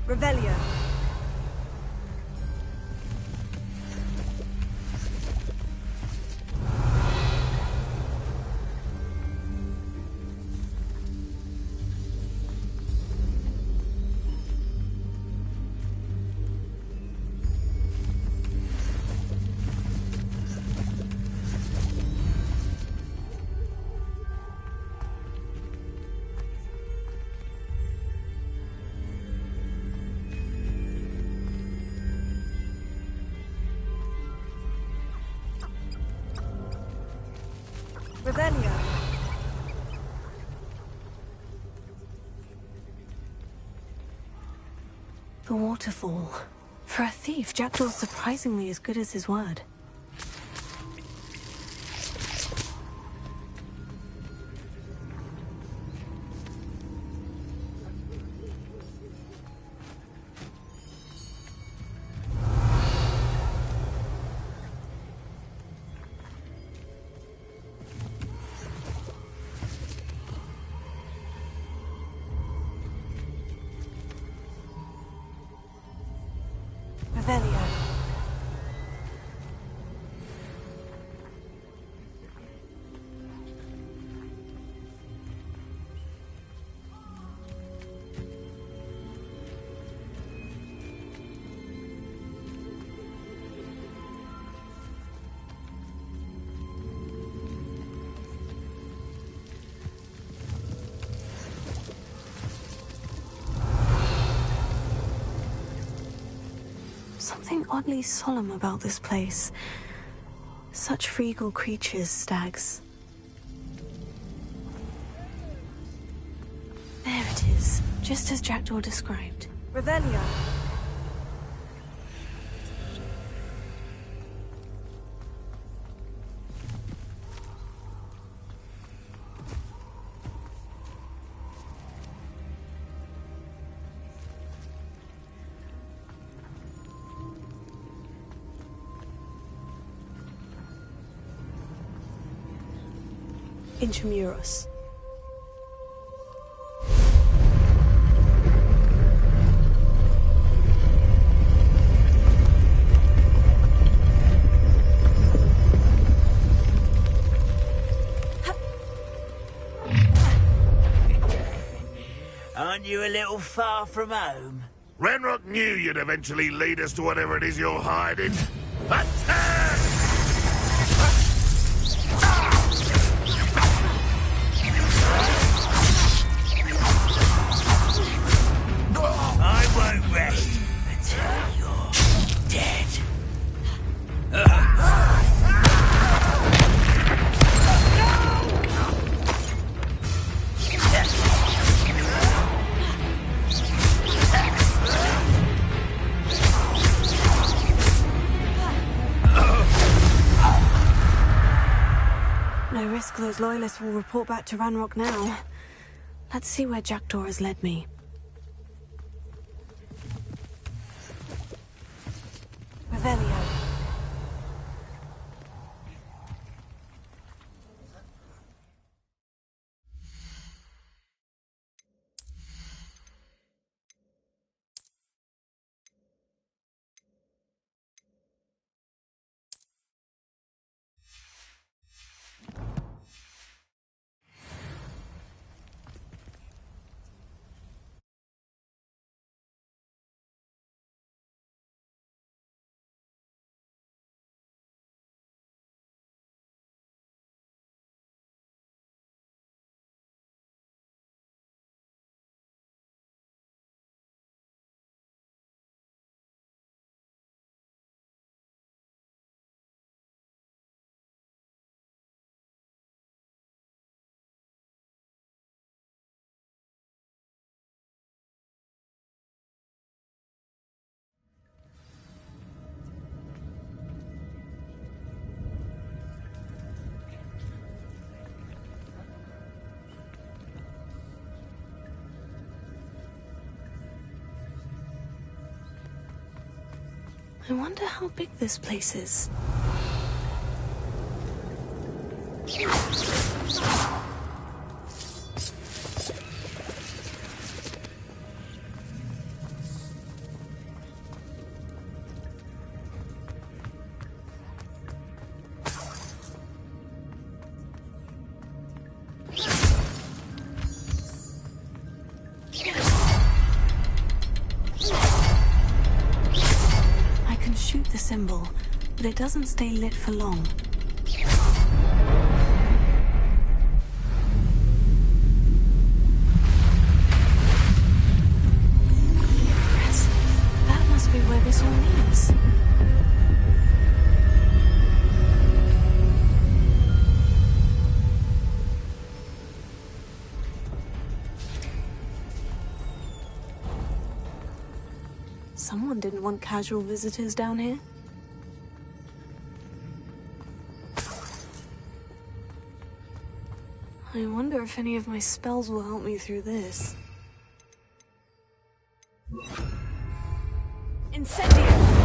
Revelio. Revelio. The waterfall. For a thief, Jackdaw's surprisingly as good as his word. Revelio. Something oddly solemn about this place. Such regal creatures, stags. There it is, just as Jackdaw described. Revelio. Intramuros. Aren't you a little far from home? Ranrock knew you'd eventually lead us to whatever it is you're hiding. Attack! I won't rest until you're dead. No risk those loyalists will report back to Ranrock now. Let's see where Jackdaw has led me. Revelio. I wonder how big this place is. Symbol, but it doesn't stay lit for long. Impressive. That must be where this all leads. Someone didn't want casual visitors down here. I wonder if any of my spells will help me through this. Incendio!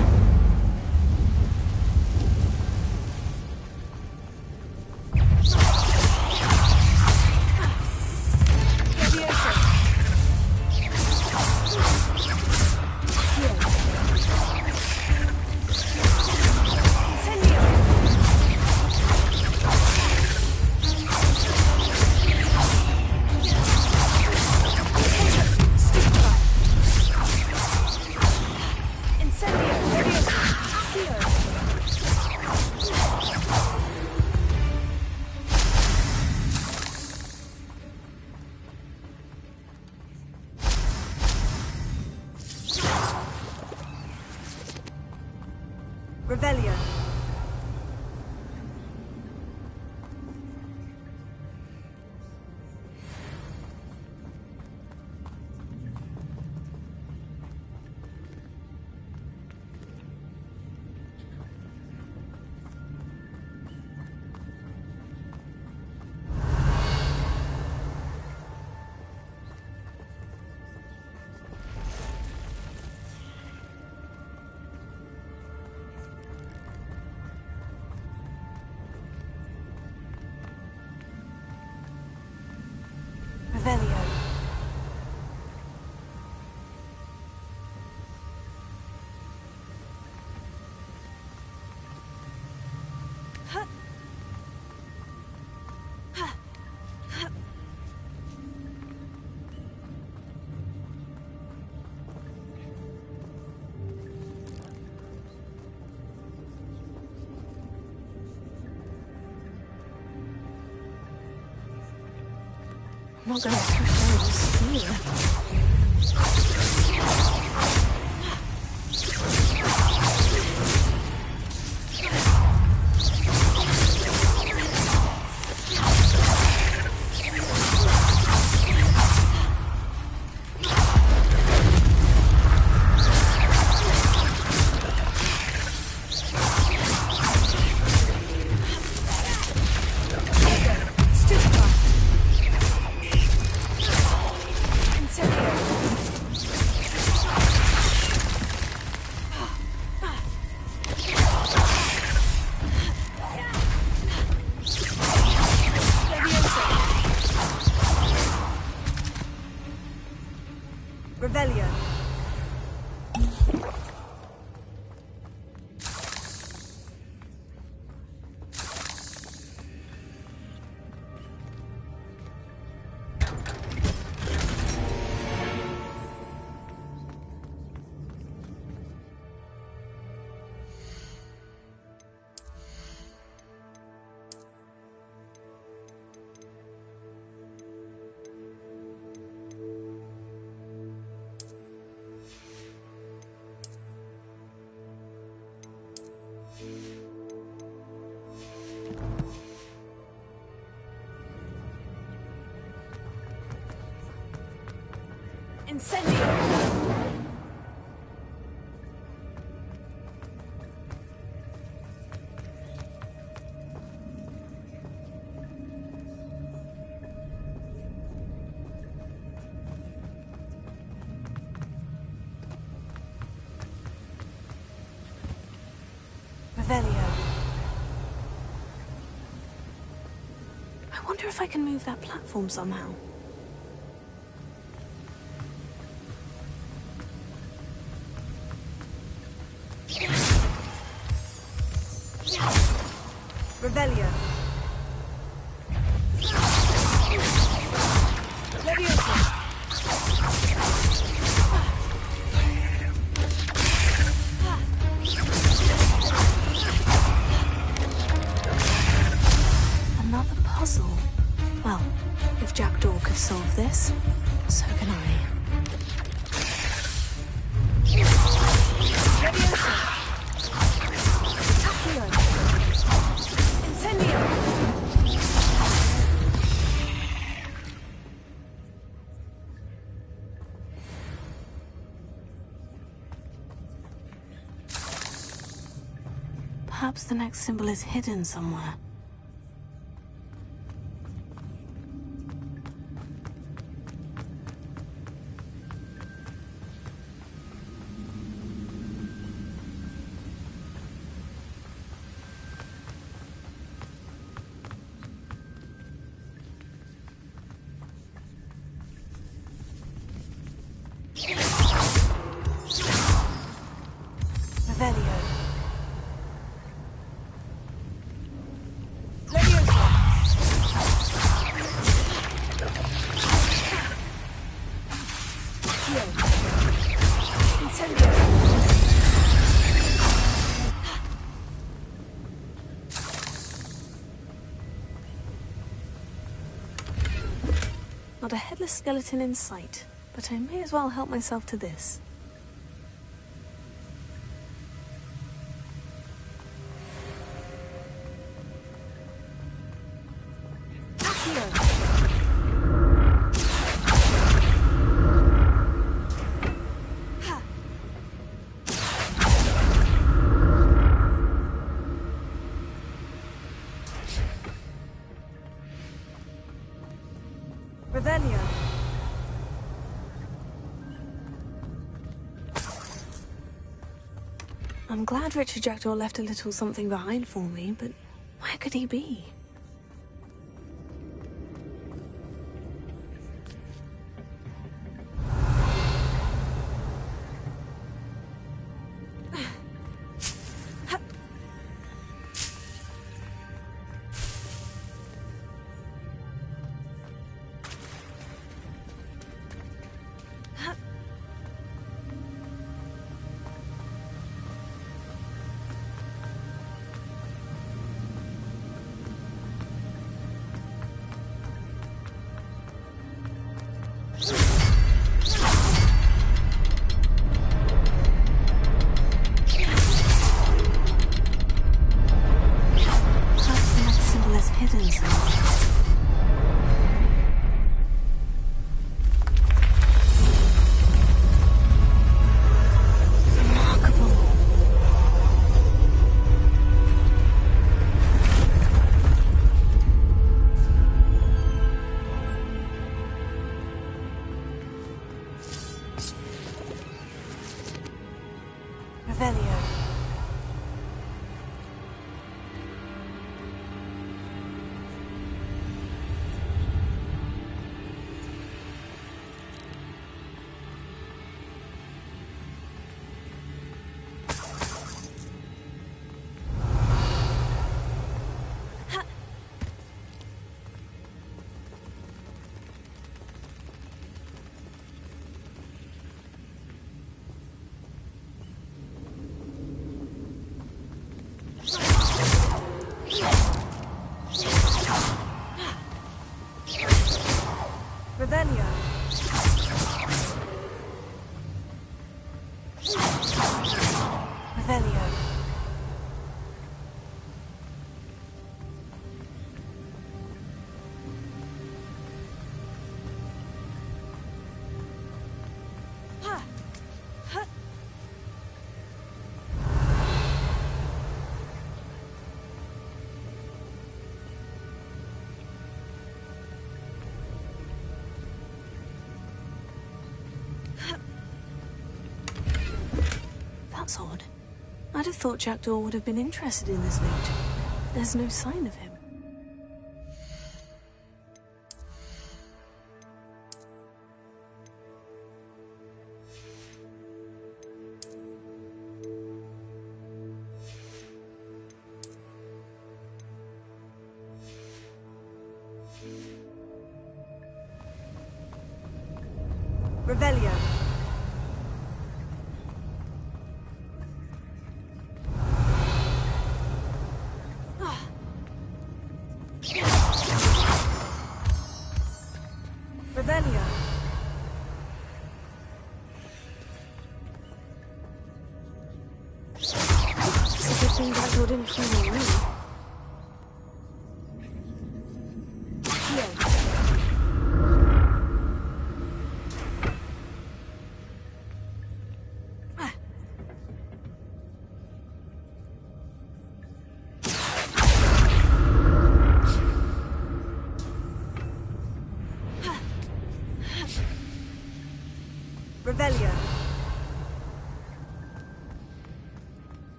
Revelio. Revelio. I'm not gonna push down this here. Revelio. Incendio! wonder if I can move that platform somehow. Revelio. Another puzzle. Well, if Jackdaw could solve this, so can I. Perhaps the next symbol is hidden somewhere. Revelio. Not a headless skeleton in sight, but I may as well help myself to this. Revelio. I'm glad Richard Jackdaw left a little something behind for me, but where could he be? Revelio. Revelio. Revelio. That's odd. I'd have thought Jackdaw would have been interested in this note. There's no sign of him. Revelio. Revelio. It's a good thing that door didn't follow me. Revelio.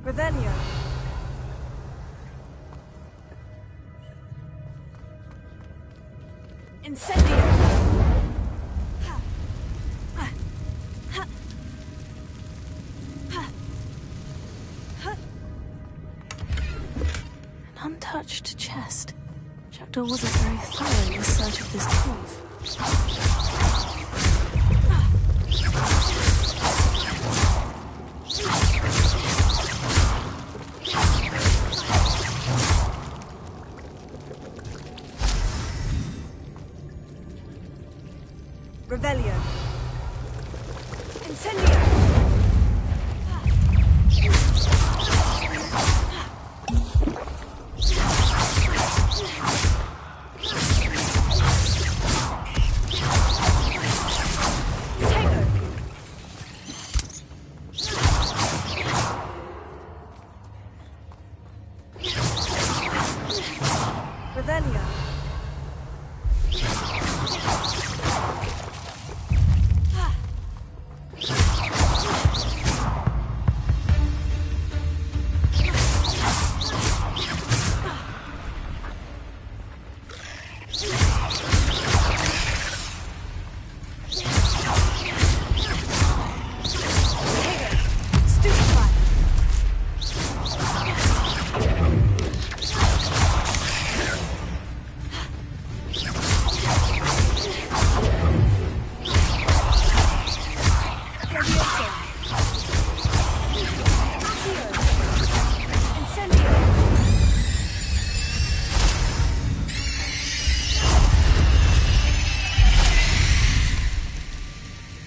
Revelio. Incendio. An untouched chest. Jackdaw wasn't very thorough in the search of this cave. Revelio. Incendio. Revelio.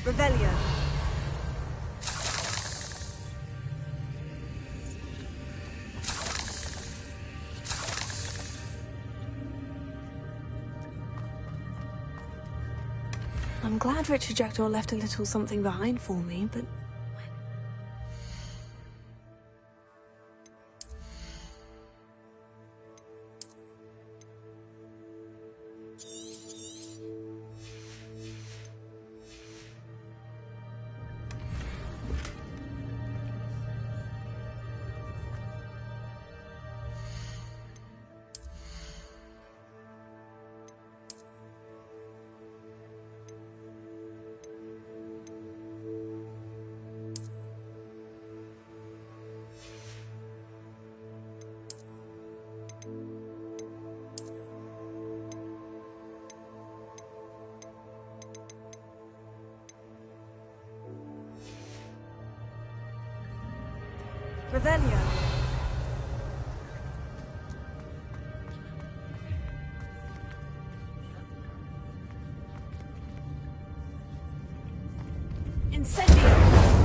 Revelio. I'm glad Richard Jackdaw left a little something behind for me, but Revelio. Incendio.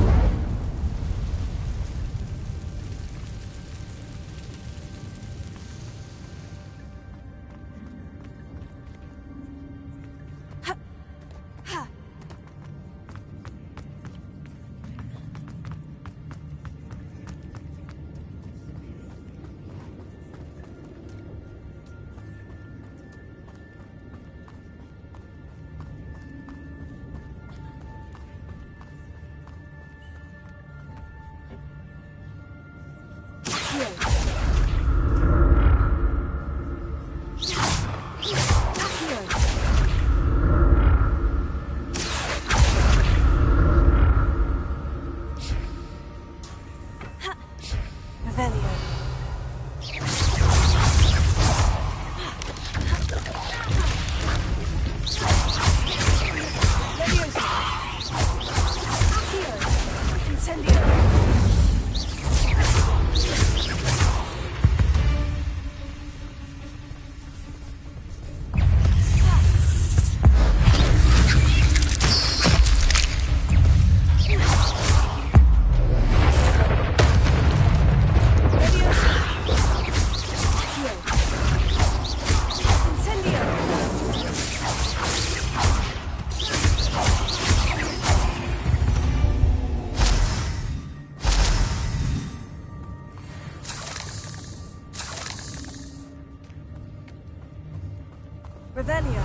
Revelio.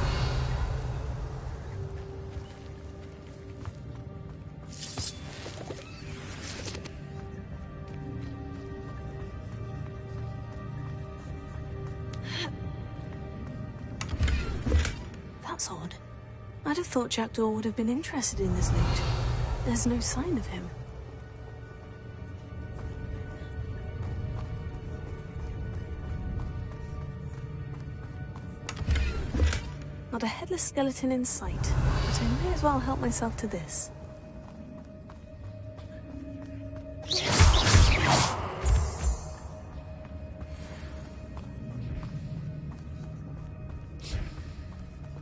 That's odd. I'd have thought Jackdaw would have been interested in this loot. There's no sign of him. Not a headless skeleton in sight, but I may as well help myself to this.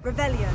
Revelio.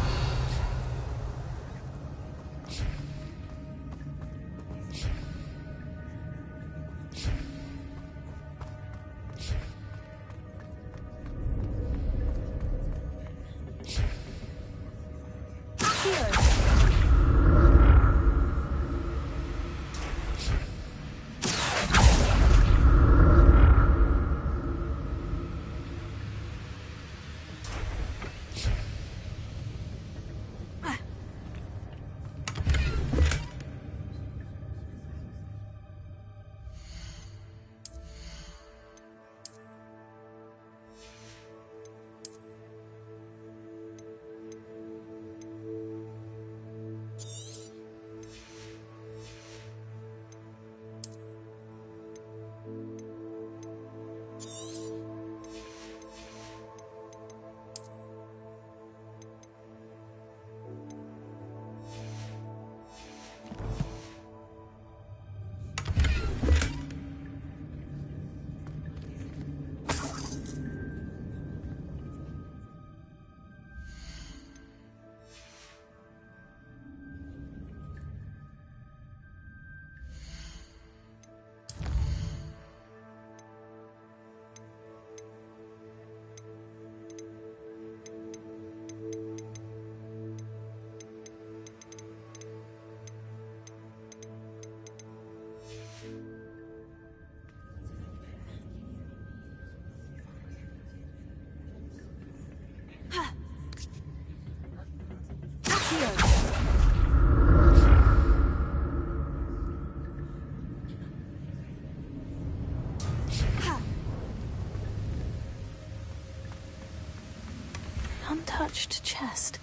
Untouched chest.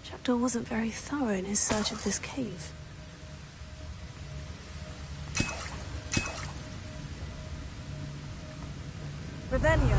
Jackdaw wasn't very thorough in his search of this cave. Revelio.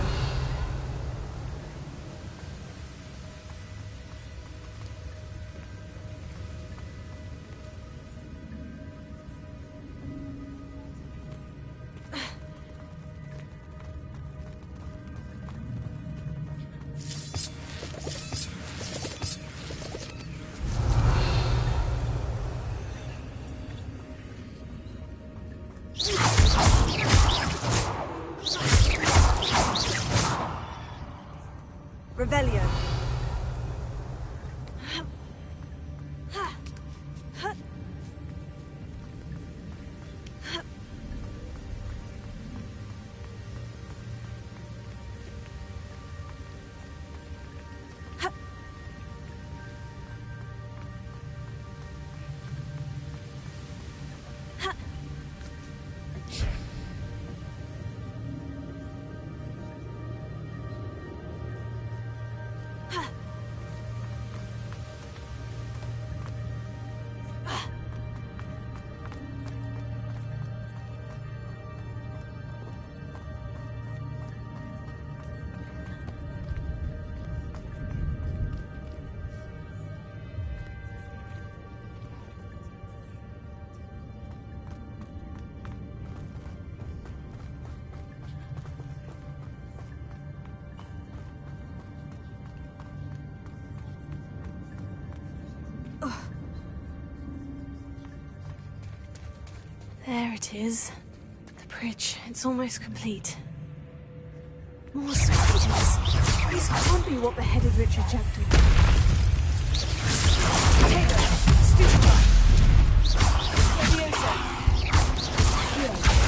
Revelio. There it is. The bridge. It's almost complete. More spiders. These can't be what beheaded Richard Jackdaw. Taylor, Stupa. Leviosa. Here.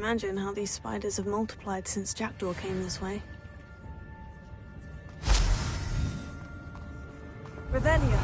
Imagine how these spiders have multiplied since Jackdaw came this way. Revelio.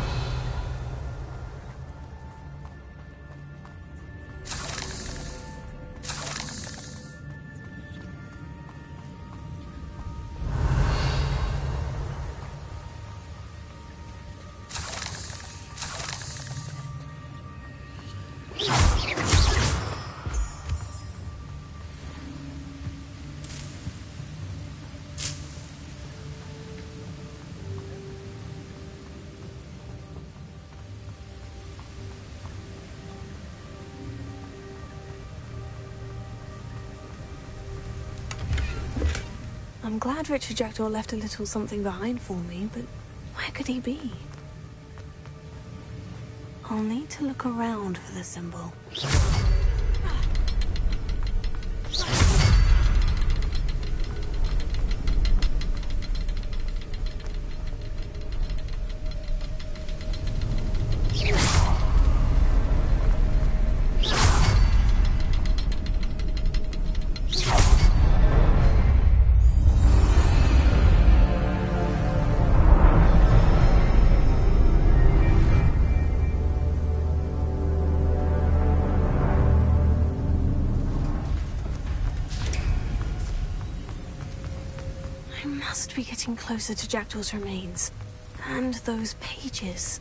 I'm glad Richard Jackdaw left a little something behind for me, but where could he be? I'll need to look around for the symbol. Be getting closer to Jackdaw's remains. And those pages.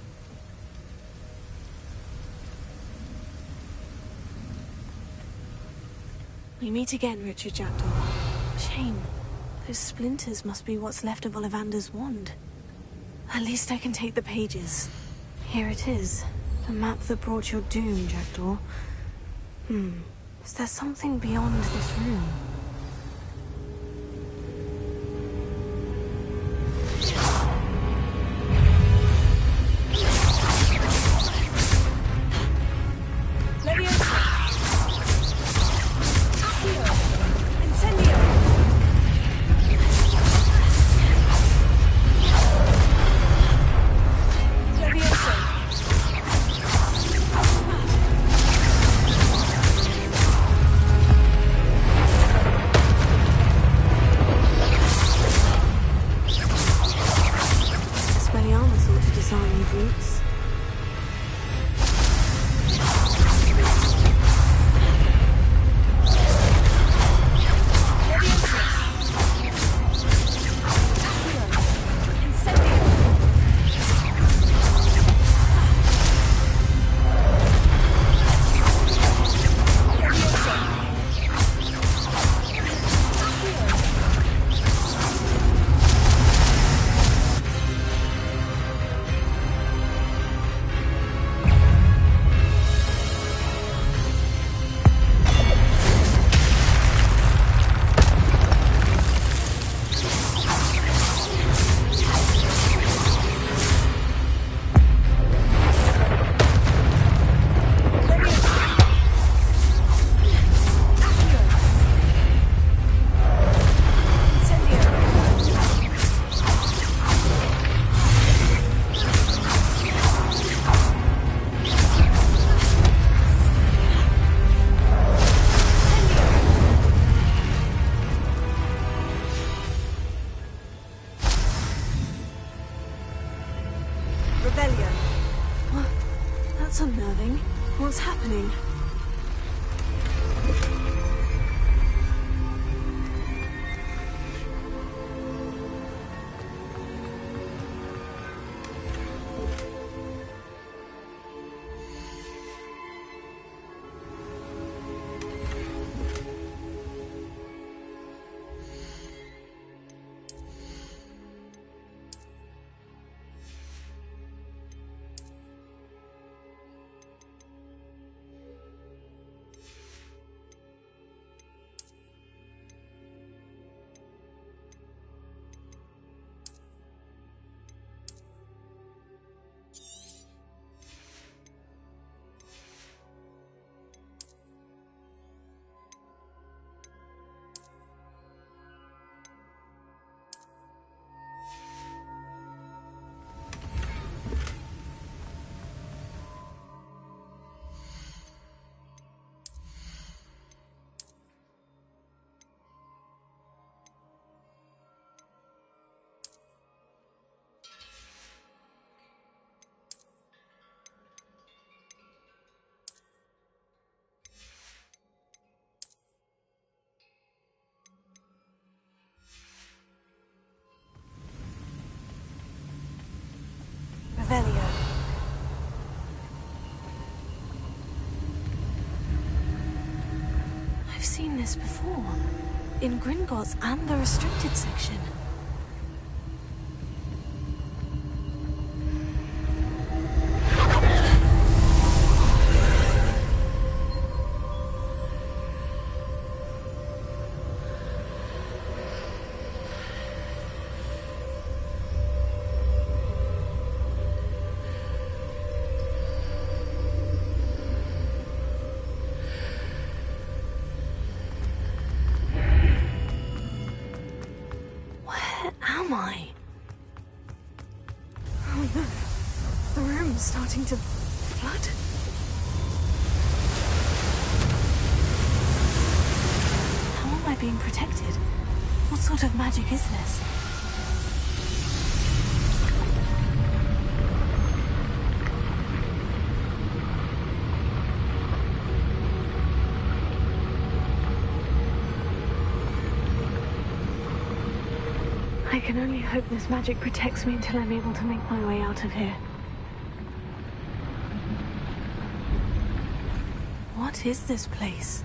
We meet again, Richard Jackdaw. Shame. Those splinters must be what's left of Ollivander's wand. At least I can take the pages. Here it is. The map that brought your doom, Jackdaw. Is there something beyond this room? What's happening? Revelio. I've seen this before. In Gringotts and the restricted section. Starting to flood? How am I being protected? What sort of magic is this? I can only hope this magic protects me until I'm able to make my way out of here. What is this place?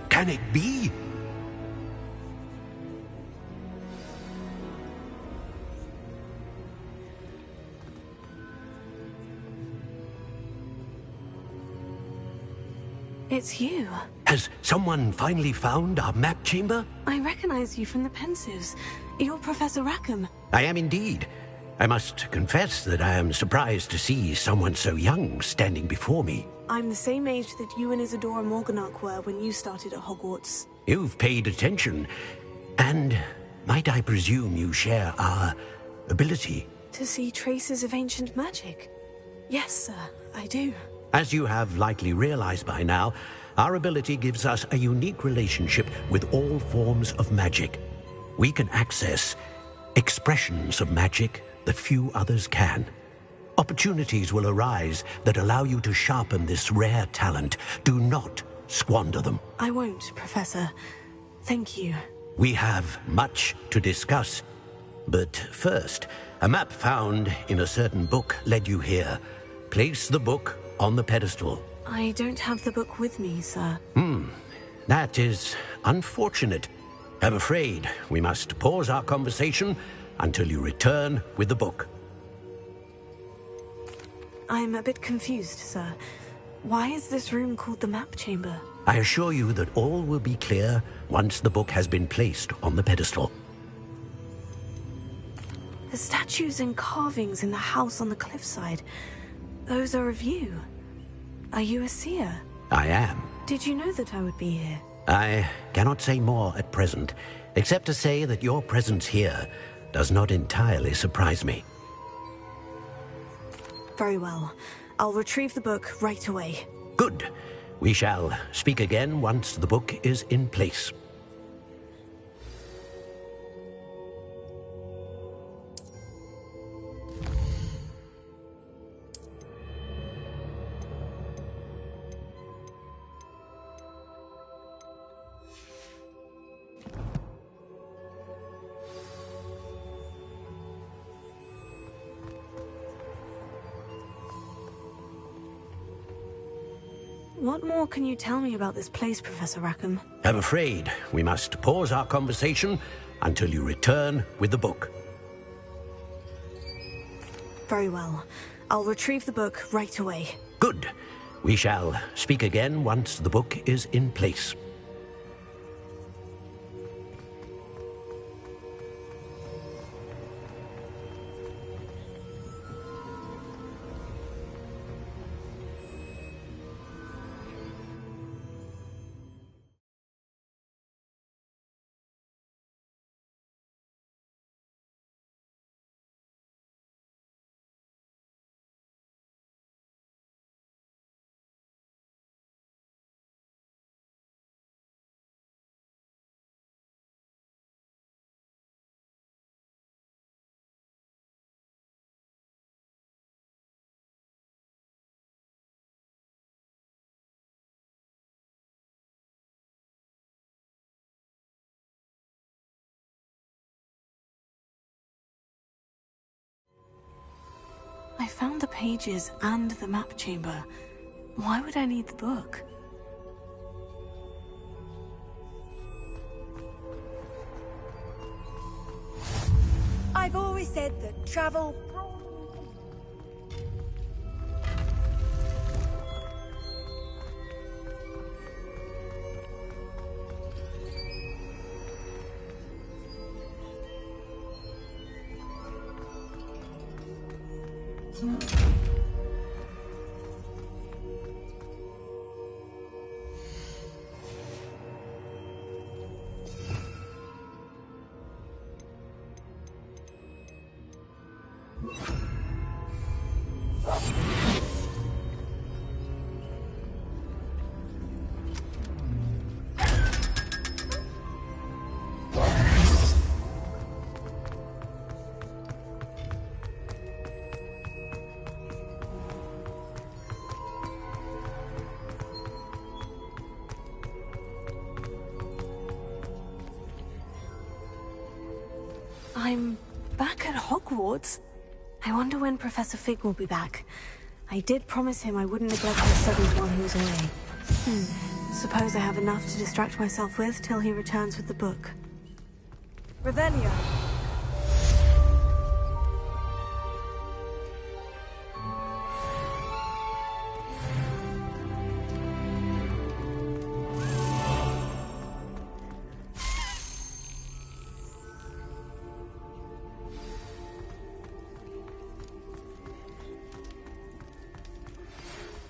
Can it be? It's you. Has someone finally found our map chamber? I recognize you from the Pensives. You're Professor Rackham. I am indeed. I must confess that I am surprised to see someone so young standing before me. I'm the same age that you and Isadora Morganach were when you started at Hogwarts. You've paid attention. And might I presume you share our ability? To see traces of ancient magic? Yes, sir, I do. As you have likely realized by now, our ability gives us a unique relationship with all forms of magic. We can access expressions of magic that few others can. Opportunities will arise that allow you to sharpen this rare talent. Do not squander them. I won't, Professor. Thank you. We have much to discuss. But first, a map found in a certain book led you here. Place the book on the pedestal. I don't have the book with me, sir. That is unfortunate. I'm afraid we must pause our conversation until you return with the book. I'm a bit confused, sir. Why is this room called the map chamber? I assure you that all will be clear once the book has been placed on the pedestal. The statues and carvings in the house on the cliffside, those are of you. Are you a seer? I am. Did you know that I would be here? I cannot say more at present, except to say that your presence here does not entirely surprise me. Very well. I'll retrieve the book right away. Good. We shall speak again once the book is in place. What more can you tell me about this place, Professor Rackham? I'm afraid we must pause our conversation until you return with the book. Very well. I'll retrieve the book right away. Good. We shall speak again once the book is in place. I found the pages and the map chamber. Why would I need the book? I've always said that travel... I'm back at Hogwarts. I wonder when Professor Fig will be back. I did promise him I wouldn't neglect my studies while he was away. Suppose I have enough to distract myself with till he returns with the book. Revelio.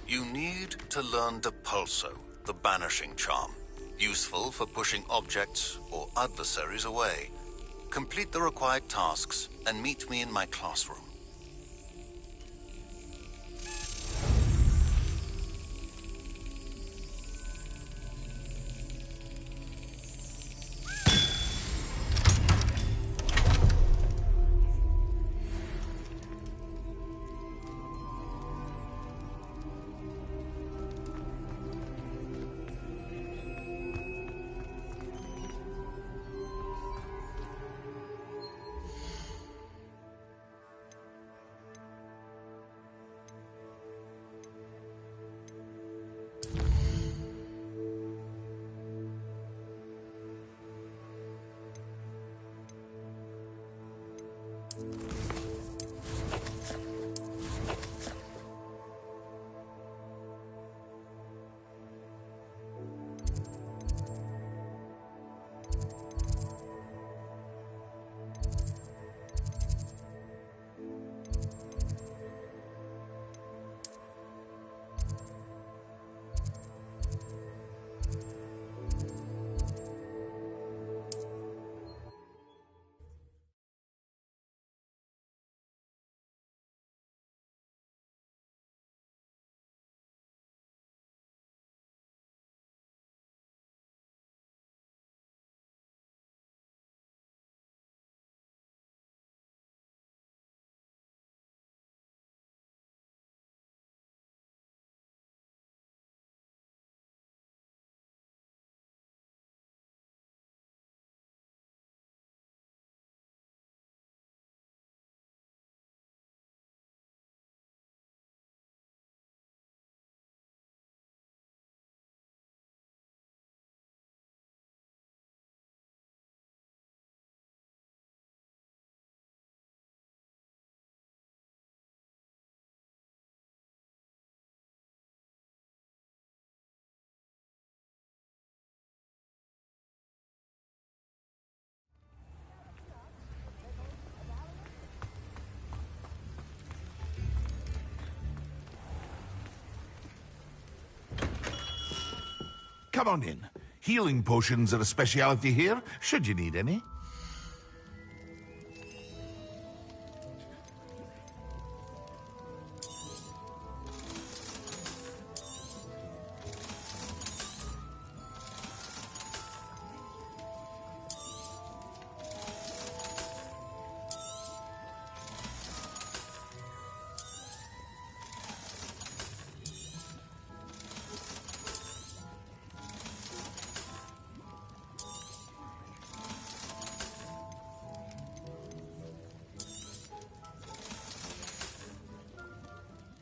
You need to learn Depulso, the banishing charm. Useful for pushing objects or adversaries away. Complete the required tasks and meet me in my classroom. Come on in. Healing potions are a speciality here, should you need any.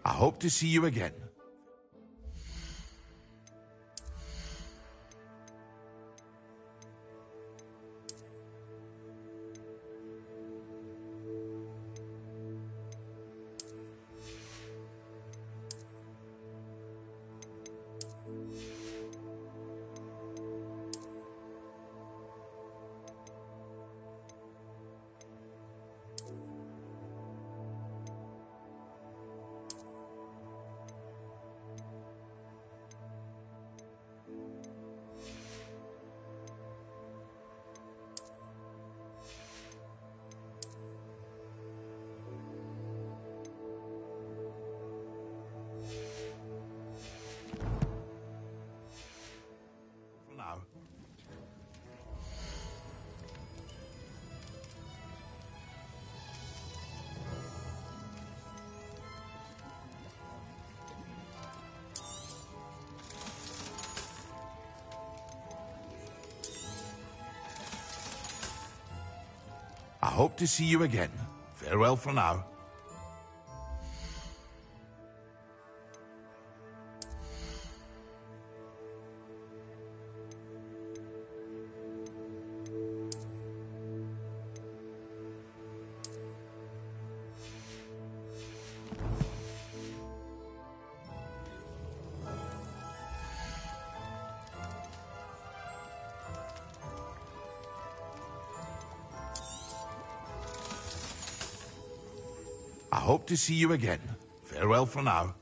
I hope to see you again. For now. I hope to see you again. Farewell for now. I hope to see you again. Farewell for now.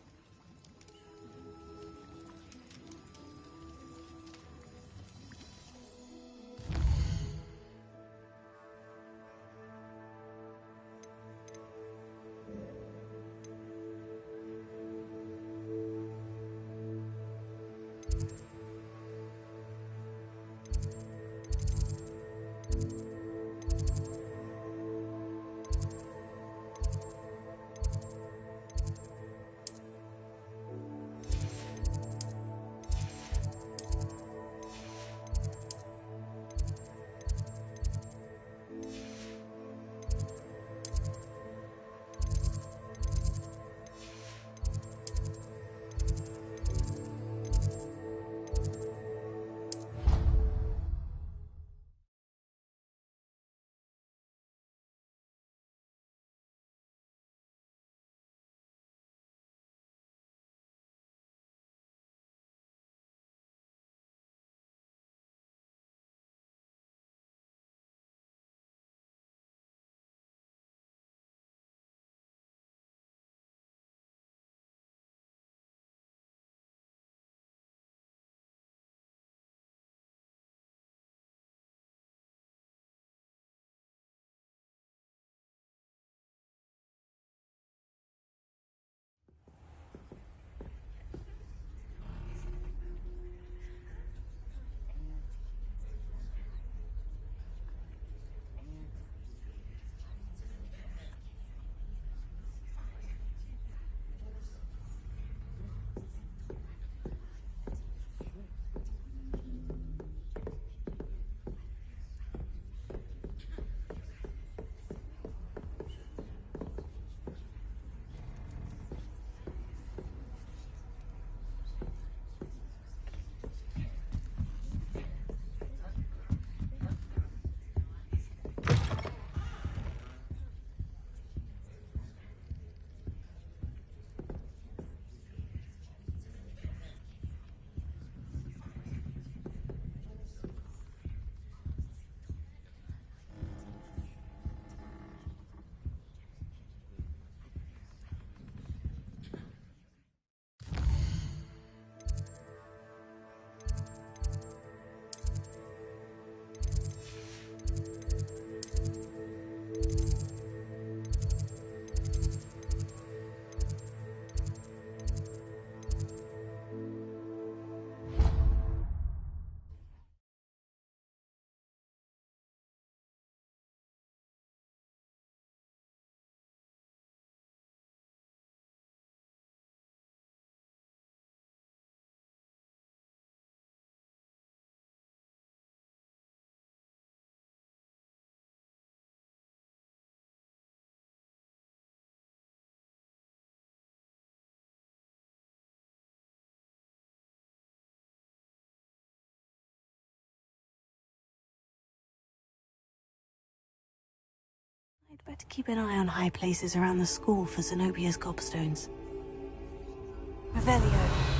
I'd better keep an eye on high places around the school for Zenobia's gobstones. Revelio.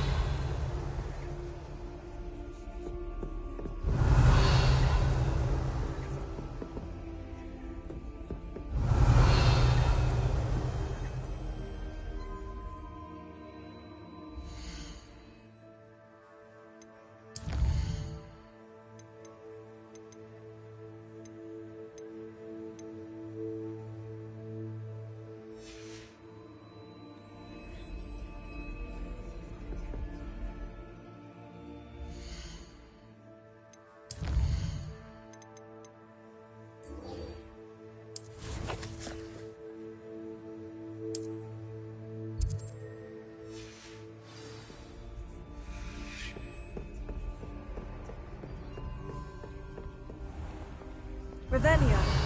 Revelio.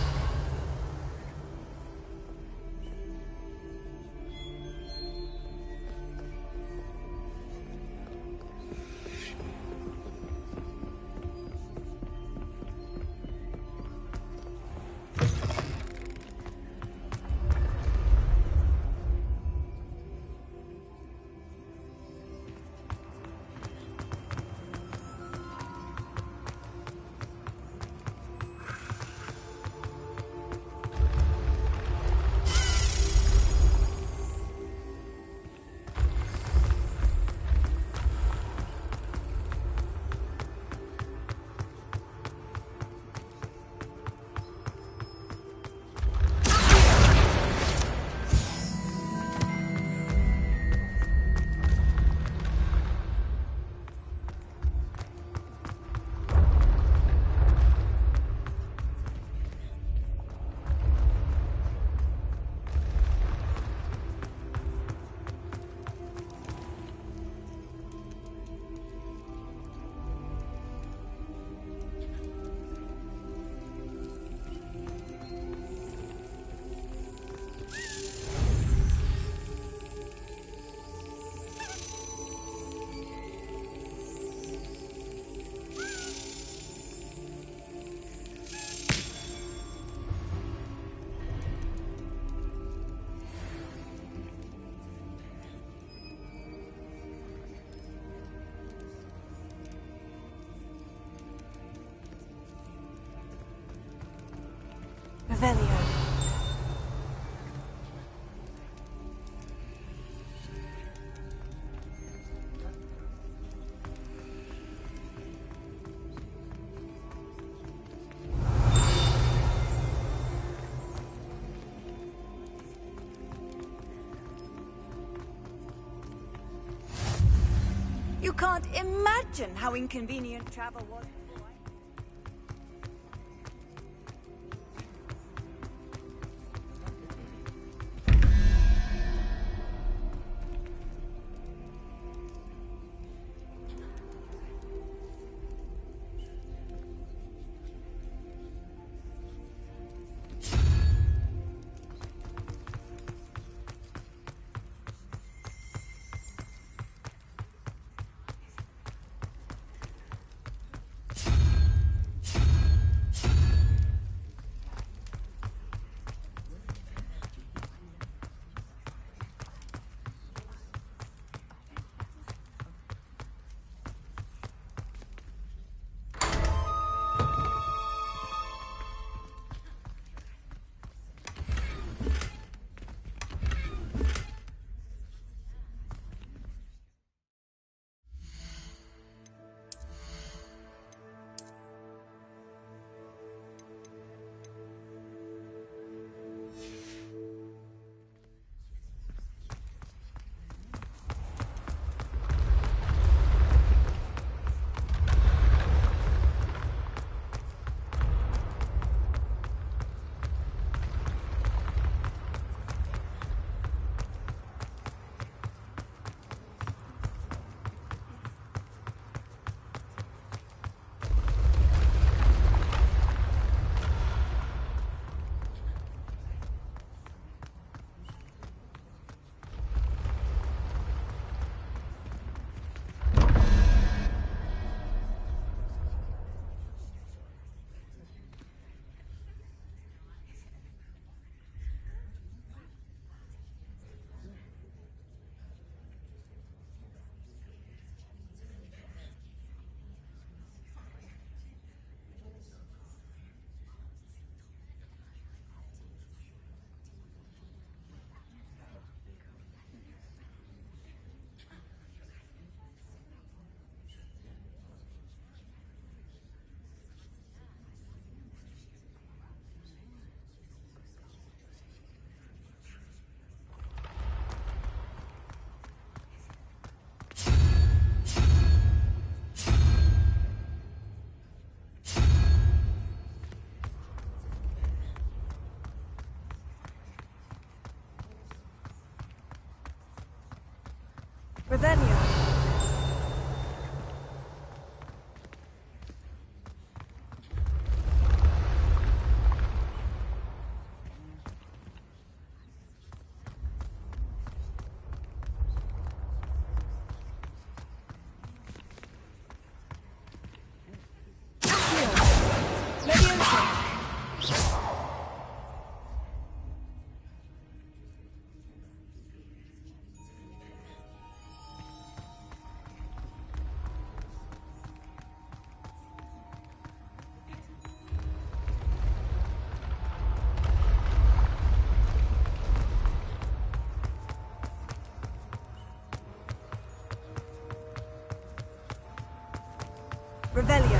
Revelio. You can't imagine how inconvenient travel was. Revelio. Revelio.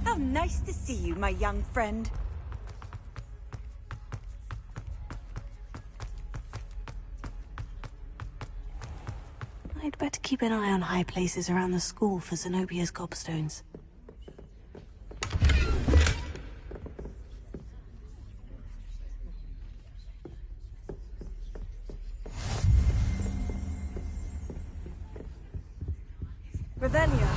How nice to see you, my young friend. I'd better keep an eye on high places around the school for Zenobia's gobstones. Revelio.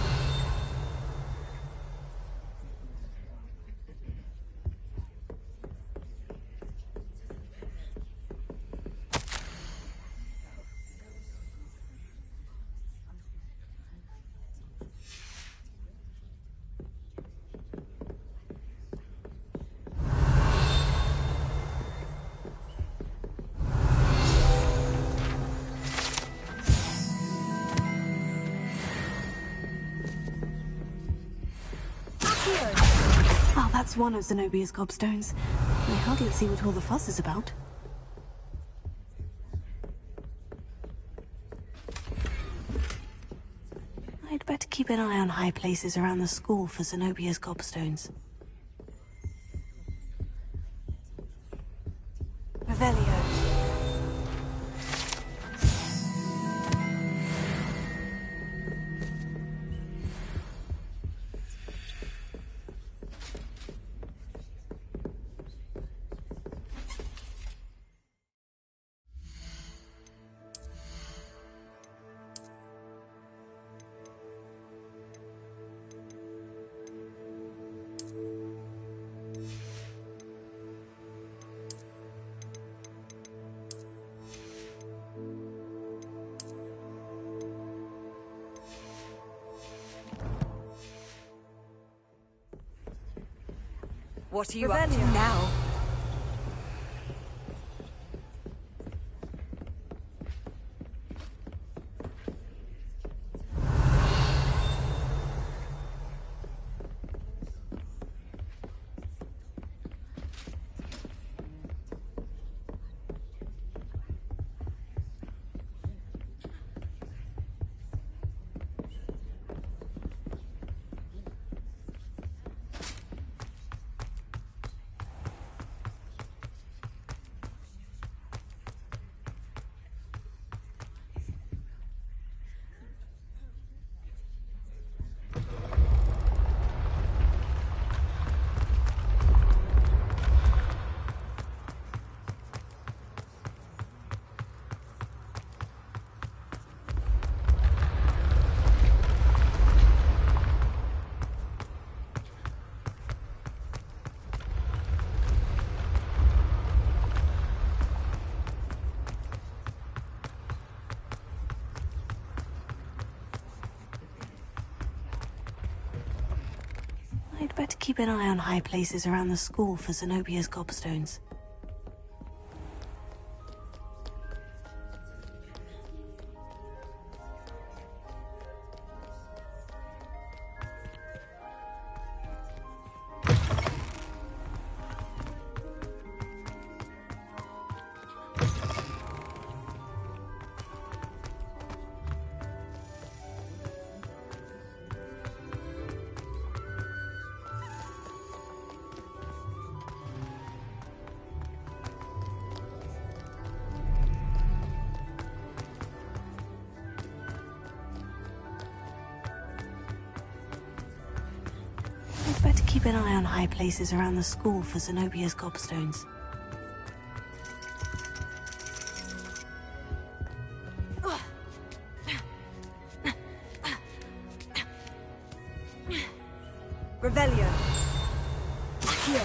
Oh, that's one of Zenobia's gobstones. I hardly see what all the fuss is about. I'd better keep an eye on high places around the school for Zenobia's gobstones. Revelio. What are you up to now? I'd better keep an eye on high places around the school for Zenobia's gobstones. I'd better keep an eye on high places around the school for Zenobia's gobstones. Revelio. Accio.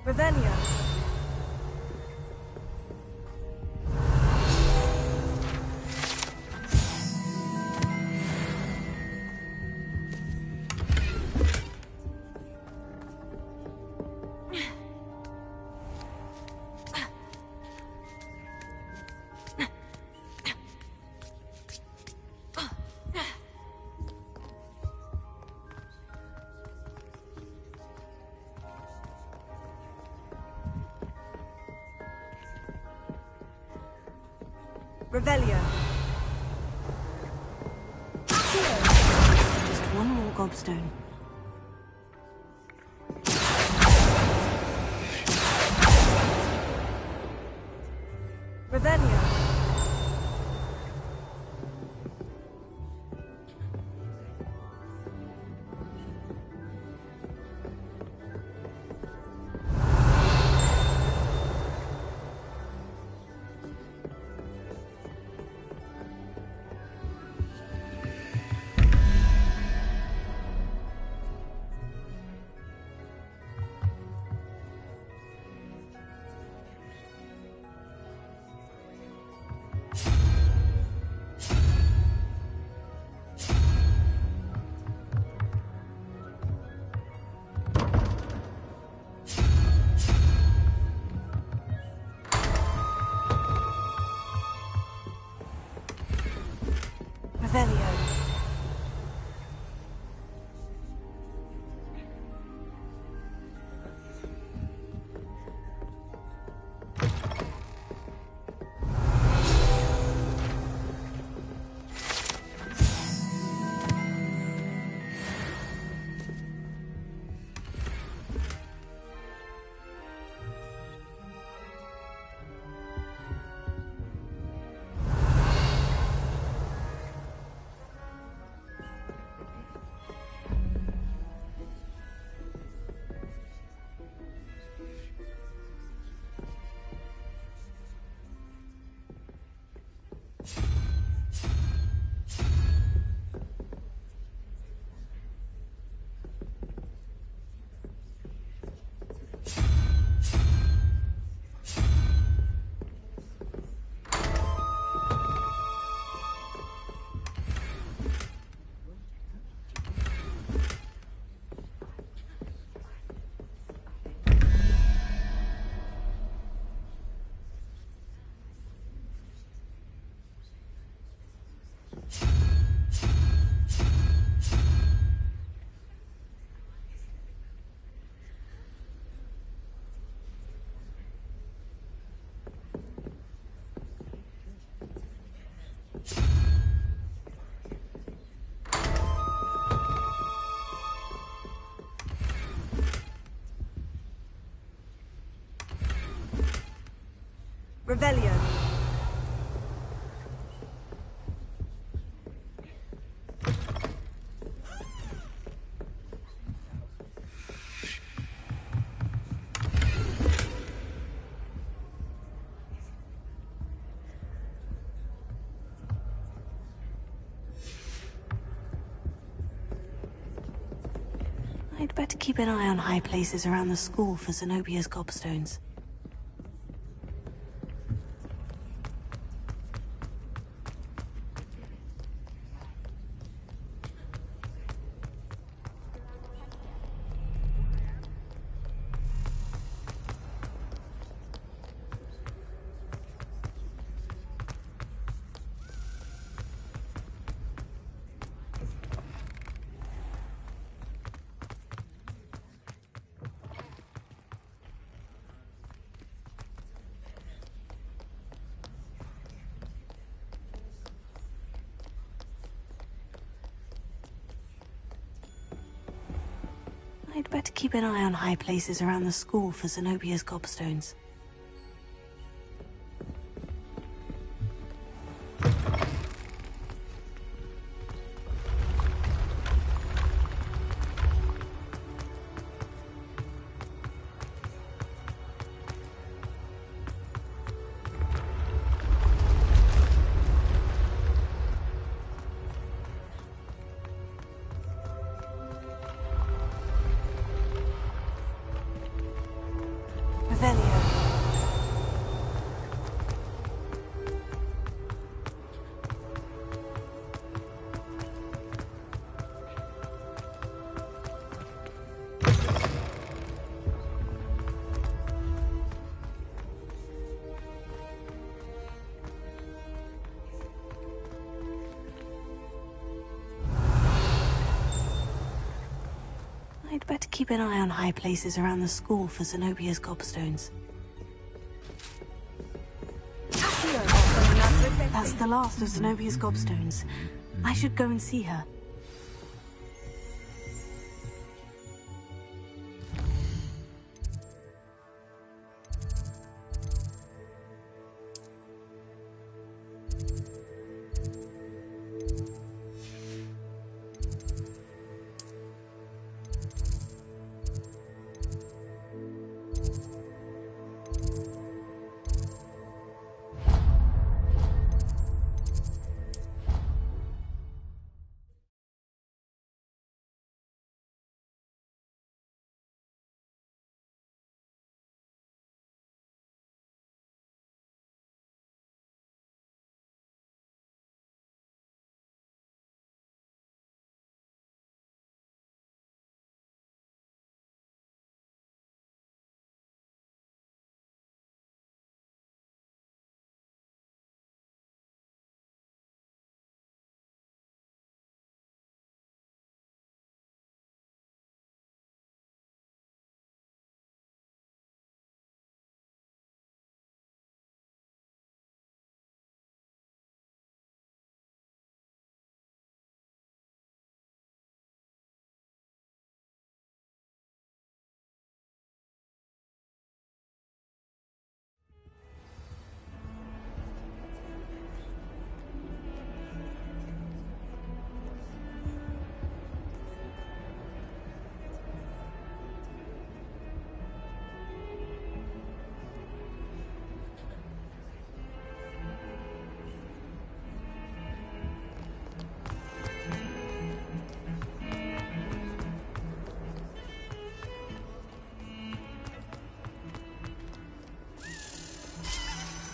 Revelio. Revelio. Just one more gobstone. Revelio. Revelio. Revelio. I'd better keep an eye on high places around the school for Zenobia's gobstones. I'd better keep an eye on high places around the school for Zenobia's gobstones. I'd better keep an eye on high places around the school for Zenobia's gobstones. That's the last of Zenobia's gobstones. I should go and see her.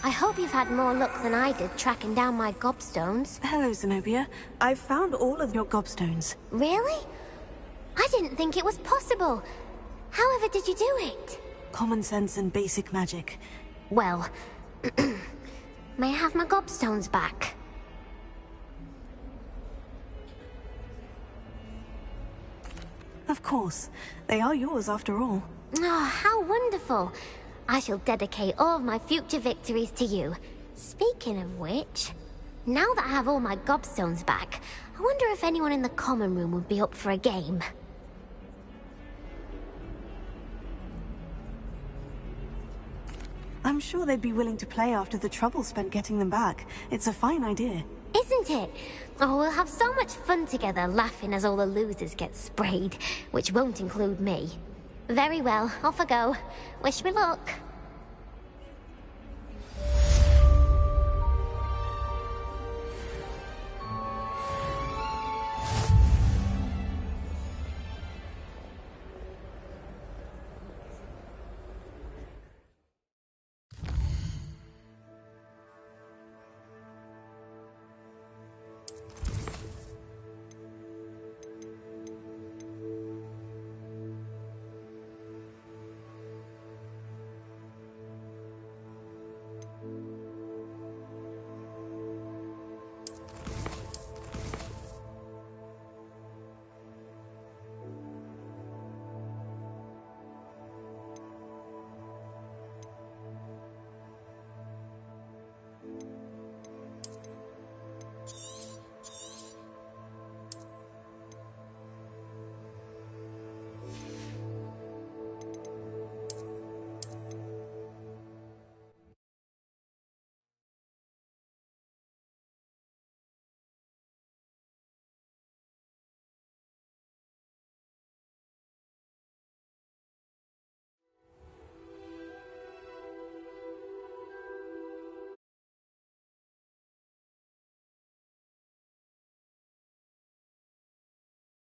I hope you've had more luck than I did tracking down my gobstones. Hello, Zenobia. I've found all of your gobstones. Really? I didn't think it was possible. However did you do it? Common sense and basic magic. Well, may I have my gobstones back? Of course. They are yours after all. Oh, how wonderful. I shall dedicate all of my future victories to you. Speaking of which, now that I have all my gobstones back, I wonder if anyone in the common room would be up for a game. I'm sure they'd be willing to play after the trouble spent getting them back. It's a fine idea. Isn't it? Oh, we'll have so much fun together laughing as all the losers get sprayed, which won't include me. Very well, off I go. Wish me luck.